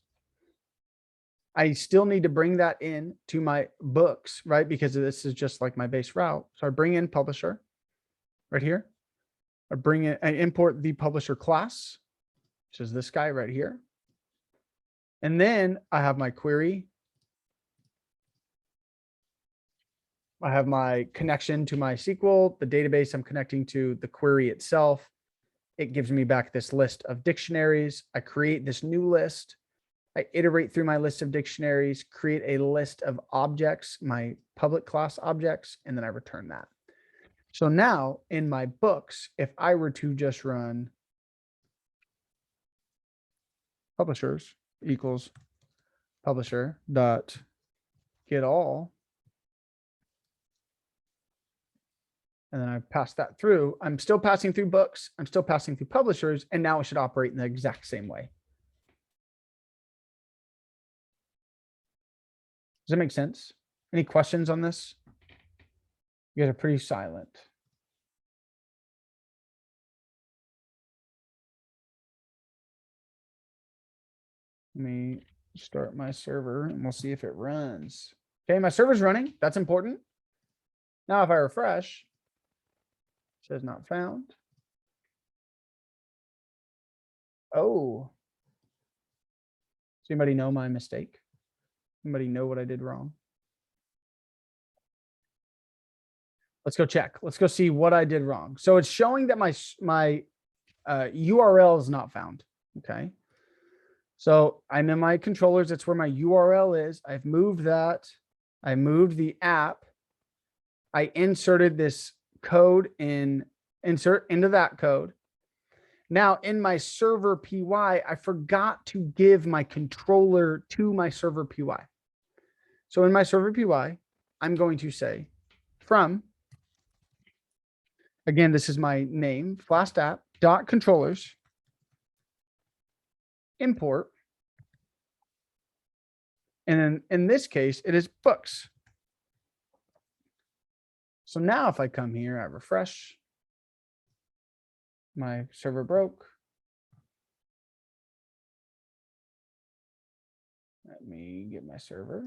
I still need to bring that in to my books, right? Because this is just like my base route. So I bring in publisher right here. I import the publisher class, which is this guy right here. And then I have my query. I have my connection to MySQL, the database I'm connecting to, the query itself. It gives me back this list of dictionaries. I create this new list. I iterate through my list of dictionaries, create a list of objects, my public class objects, and then I return that. So now in my books, if I were to just run publishers equals publisher dot get all, and then I pass that through, I'm still passing through books, I'm still passing through publishers, and now it should operate in the exact same way. Does that make sense? Any questions on this? You guys are pretty silent. Let me start my server and we'll see if it runs. Okay, my server's running. That's important. Now, if I refresh, it says not found. Oh. Does anybody know my mistake? Anybody know what I did wrong? Let's go check. Let's go see what I did wrong. So it's showing that my URL is not found. Okay. So I'm in my controllers. That's where my URL is. I've moved that. I moved the app. I inserted this code insert into that code. Now in my server PY, I forgot to give my controller to my server PY. So in my server PY, I'm going to say from, again, this is my name, Flask app dot controllers import. And then in this case, it is books. So now if I come here, I refresh, my server broke. Let me get my server.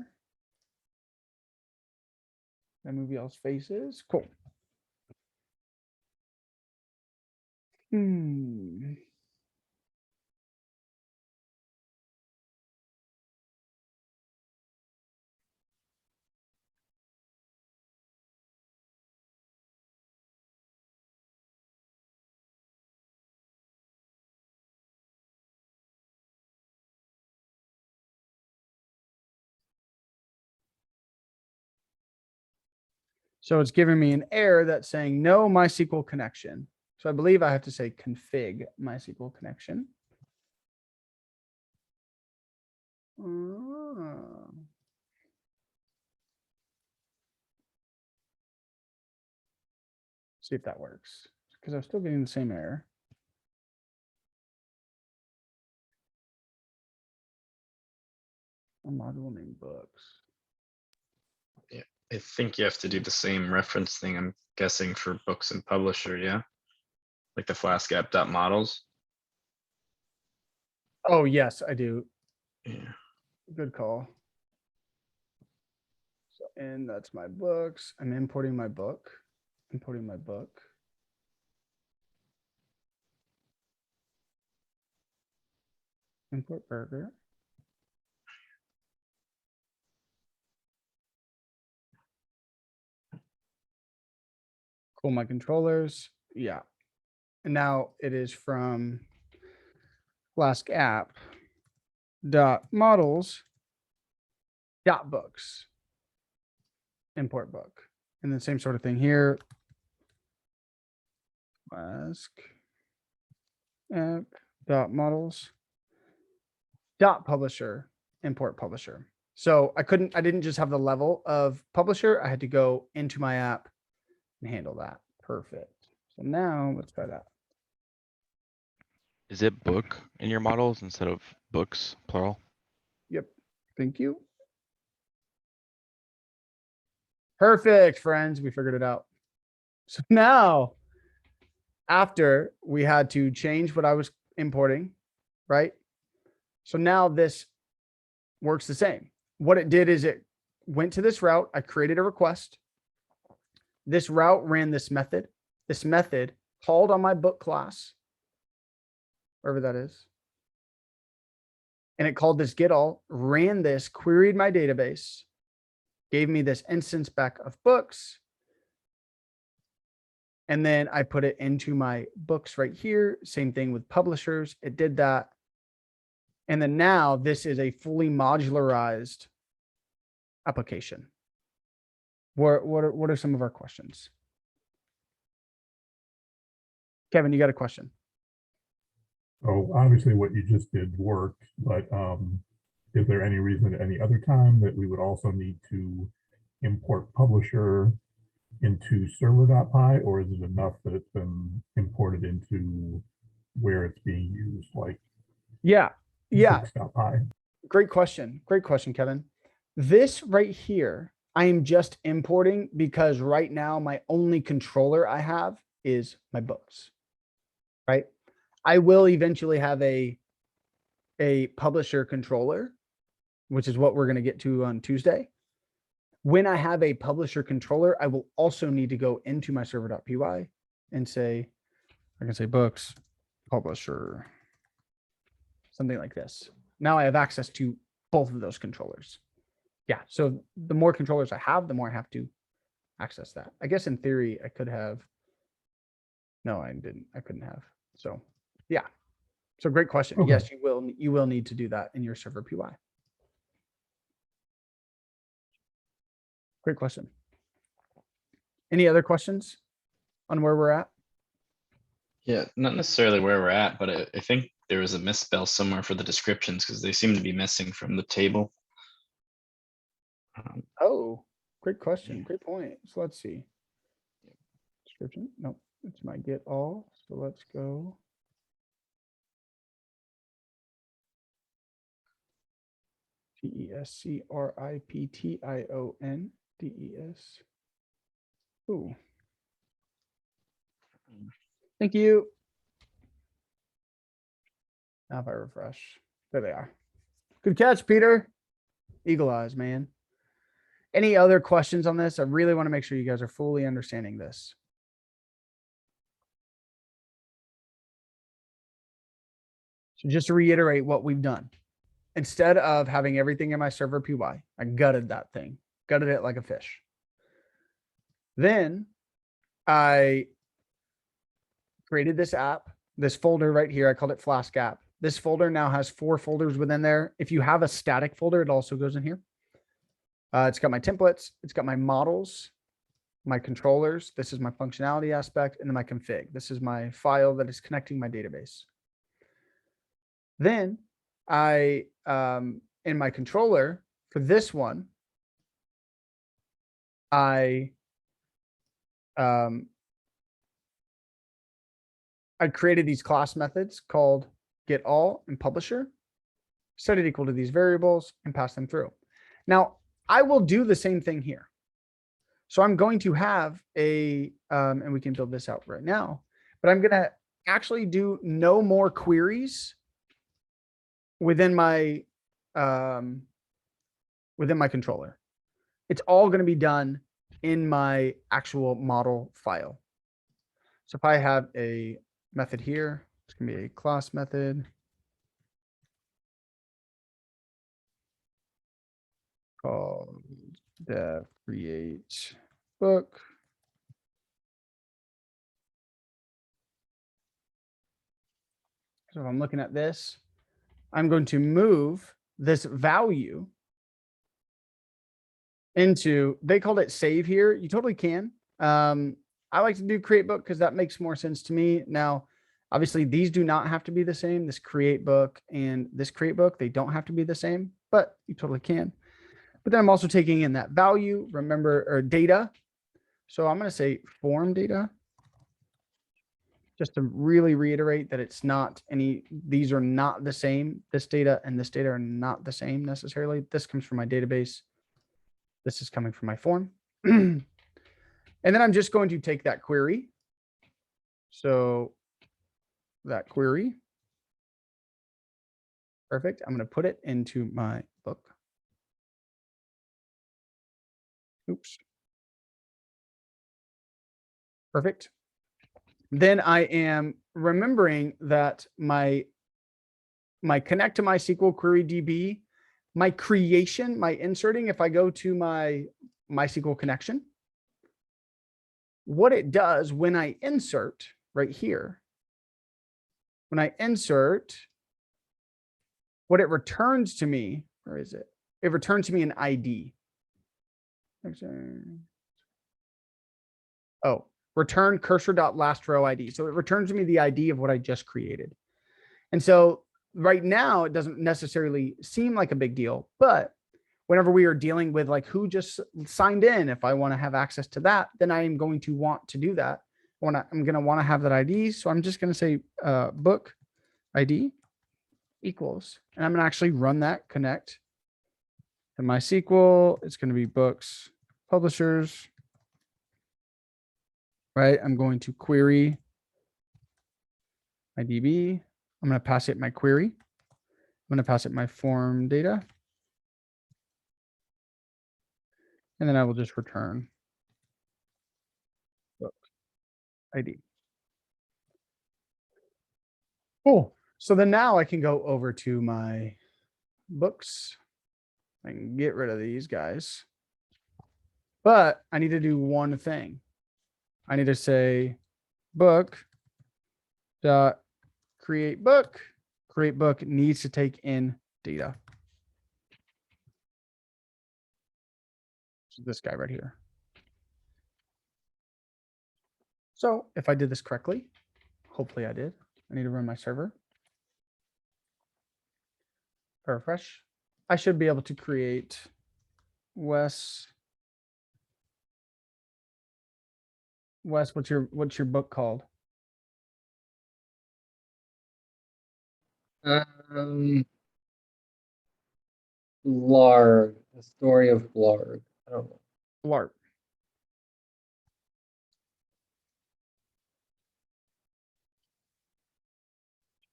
I move y'all's faces. Cool. So it's giving me an error that's saying no MySQL connection. So I believe I have to say config MySQL connection. See if that works, because I'm still getting the same error. A module name books. I think you have to do the same reference thing, I'm guessing, for books and publisher, yeah? Like the Flask app.models. Oh, yes, I do. Yeah. Good call. So, and that's my books. I'm importing my book. Importing my book. Import burger. Cool, my controllers. Yeah. And now it is from Flask app dot models dot books. Import book. And then same sort of thing here. Flask app dot models dot publisher, import publisher. So I didn't just have the level of publisher. I had to go into my app and handle that. Perfect. So now let's try that. Is it book in your models instead of books, plural? Yep. Thank you. Perfect, friends. We figured it out. So now, after we had to change what I was importing, right? So now this works the same. what it did is it went to this route. I created a request. This route ran this method. This method called on my book class, wherever that is. And it called this get all, ran this, queried my database, gave me this instance back of books. And then I put it into my books right here. Same thing with publishers. It did that. And then now this is a fully modularized application. What are some of our questions? Kevin, you got a question? So obviously what you just did worked, but is there any reason at any other time that we would also need to import publisher into server.py, or is it enough that it's been imported into where it's being used, like Yeah. books.py? Great question. Great question, Kevin. This right here, I am just importing because right now my only controller I have is my books, right? I will eventually have a publisher controller, which is what we're going to get to on Tuesday. When I have a publisher controller, I will also need to go into my server.py and say, I can say books, publisher, something like this. Now I have access to both of those controllers. Yeah. So the more controllers I have, the more I have to access that. I guess in theory, I could have. No, I didn't. I couldn't have. So yeah. So great question. Okay. Yes, you will need to do that in your server PY. Great question. Any other questions on where we're at? Yeah, not necessarily where we're at, but I think there was a misspell somewhere for the descriptions because they seem to be missing from the table. Oh, great question. Great point. So let's see. Description. Nope. It's my get all. So let's go. TESCRIPTION DES. Ooh. Thank you. Now if I refresh, there they are. Good catch, Peter. Eagle eyes, man. Any other questions on this? I really want to make sure you guys are fully understanding this. So just to reiterate what we've done, instead of having everything in my server PY, I gutted that thing, gutted it like a fish. Then I created this app, this folder right here. I called it Flask app. This folder now has 4 folders within there. If you have a static folder, it also goes in here. It's got my templates. It's got my models, my controllers. This is my functionality aspect, and then my config. This is my file that is connecting my database. Then I, in my controller for this one, I created these class methods called get all and publisher, set it equal to these variables and pass them through. Now I will do the same thing here. So I'm going to have a, and we can build this out right now, but I'm going to actually do no more queries within my controller. It's all going to be done in my actual model file. So if I have a method here, it's going to be a class method called dev create book. So if I'm looking at this, I'm going to move this value into, they called it save here. You totally can. I like to do create book because that makes more sense to me. Now, obviously these do not have to be the same. This create book and this create book, they don't have to be the same, but you totally can. But then I'm also taking in that value, remember, or data. So I'm going to say form data, just to really reiterate that it's not any, these are not the same. This data and this data are not the same necessarily. This comes from my database. This is coming from my form. And then I'm just going to take that query. So that query. Perfect. I'm going to put it into my book. Oops. Perfect. Then I am remembering that my connect to MySQL query DB, my creation, my inserting, if I go to my MySQL connection, what it does when I insert right here, when I insert, what it returns to me, where is it? It returns to me an ID. Oh, return cursor.last row ID. So it returns to me the ID of what I just created. And so right now, it doesn't necessarily seem like a big deal, but whenever we are dealing with like who just signed in, if I want to have access to that, then I am going to want to do that. I'm going to want to have that ID. So I'm just going to say book ID equals, and I'm going to actually run that connect to MySQL. It's going to be books, publishers, right? I'm going to query my DB. I'm going to pass it my query. I'm going to pass it my form data. And then I will just return book ID. Cool. So then now I can go over to my books. I can get rid of these guys. But I need to do one thing. I need to say book dot create book. Create book needs to take in data. So this guy right here. So if I did this correctly, hopefully I did. I need to run my server. Refresh. I should be able to create Wes, what's your book called? Blarg, the story of Blarg. I don't know. LARP.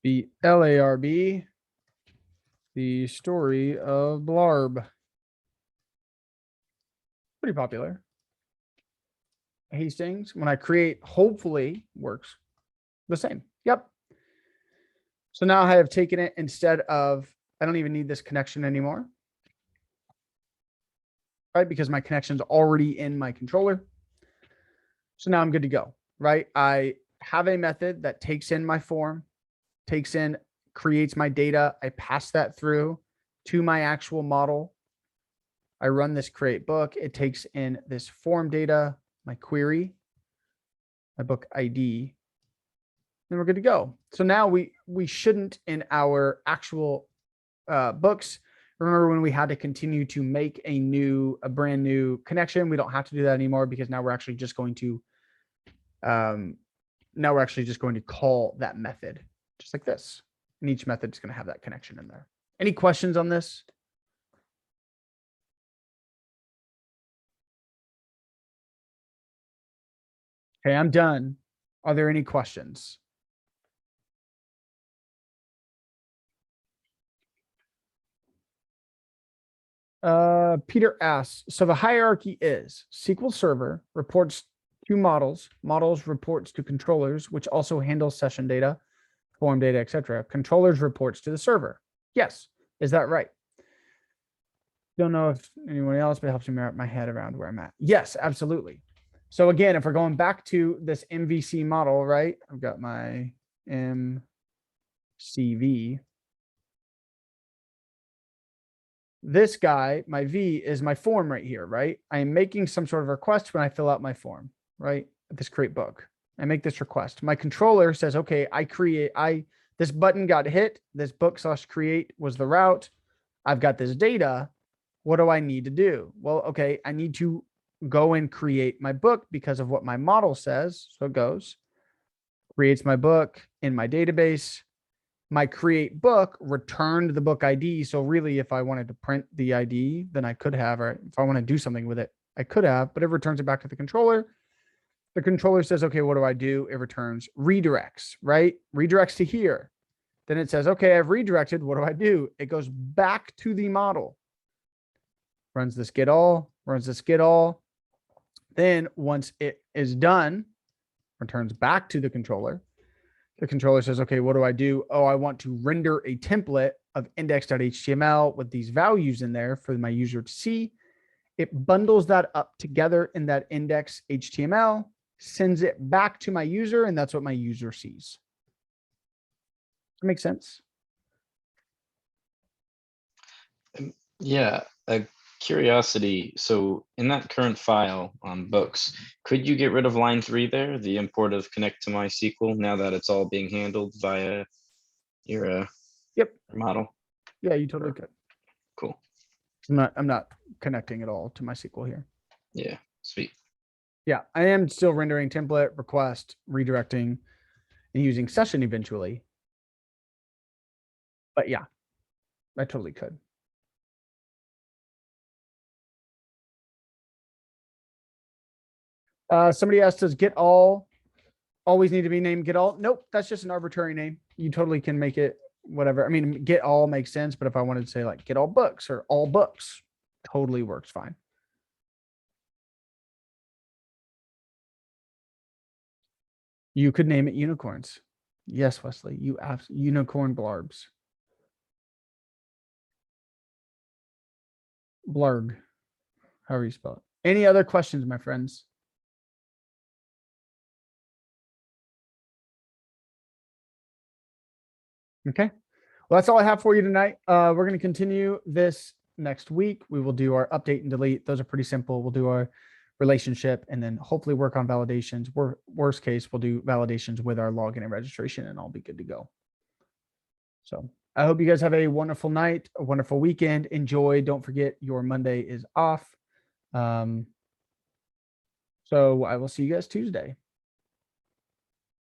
BLARB. The story of Blarb. Pretty popular. Hastings, when I create, hopefully works the same. Yep. So now I have taken it instead of, I don't even need this connection anymore. Right? Because my connection's already in my controller. So now I'm good to go, right? I have a method that takes in my form, creates my data. I pass that through to my actual model. I run this create book. It takes in this form data, my query, my book ID, and we're good to go. So now we shouldn't in our actual books. Remember when we had to continue to make a brand new connection? We don't have to do that anymore because now we're actually just going to call that method just like this. And each method is going to have that connection in there. Any questions on this? Okay, I'm done. Are there any questions? Peter asks, so the hierarchy is SQL Server reports to models, models reports to controllers, which also handles session data, form data, etc. Controllers reports to the server. Yes. Is that right? Don't know if anyone else, but it helps me wrap my head around where I'm at. Yes, absolutely. So again, if we're going back to this MVC model, right? I've got my MCV. This guy, my V, is my form right here, right? I am making some sort of request when I fill out my form, right? This create book. I make this request. My controller says, okay, this button got hit. This book/create was the route. I've got this data. What do I need to do? Well, okay, I need to go and create my book because of what my model says. So it goes, creates my book in my database. My create book returned the book ID. So really, if I wanted to print the ID, then I could have, or if I want to do something with it, I could have, but it returns it back to the controller. The controller says, okay, what do I do? It returns redirects, right? Redirects to here. Then it says, okay, I've redirected. What do I do? It goes back to the model. Runs this get all, runs this get all. Then once it is done, returns back to the controller. The controller says, okay, what do I do? Oh, I want to render a template of index.html with these values in there for my user to see. It bundles that up together in that index HTML, sends it back to my user, and that's what my user sees. Does that make sense? Yeah, a curiosity. So in that current file on books, could you get rid of line 3 there, the import of connect to MySQL, now that it's all being handled via your Yep. model? Yeah, you totally could. Cool. I'm not connecting at all to MySQL here. Yeah, sweet. Yeah, I am still rendering template, request, redirecting, and using session eventually. But yeah, I totally could. Somebody asked, does get all always need to be named get all? Nope, that's just an arbitrary name. You totally can make it whatever. I mean, get all makes sense, but if I wanted to say like get all books or all books, totally works fine. You could name it unicorns. Yes, Wesley, you unicorn blarbs. Blurg, however you spell it. Any other questions, my friends? Okay. Well, that's all I have for you tonight. We're going to continue this next week. We will do our update and delete. Those are pretty simple. We'll do our relationship and then hopefully work on validations. Worst case, we'll do validations with our login and registration and I'll be good to go. So I hope you guys have a wonderful night, a wonderful weekend. Enjoy. Don't forget your Monday is off. So I will see you guys Tuesday.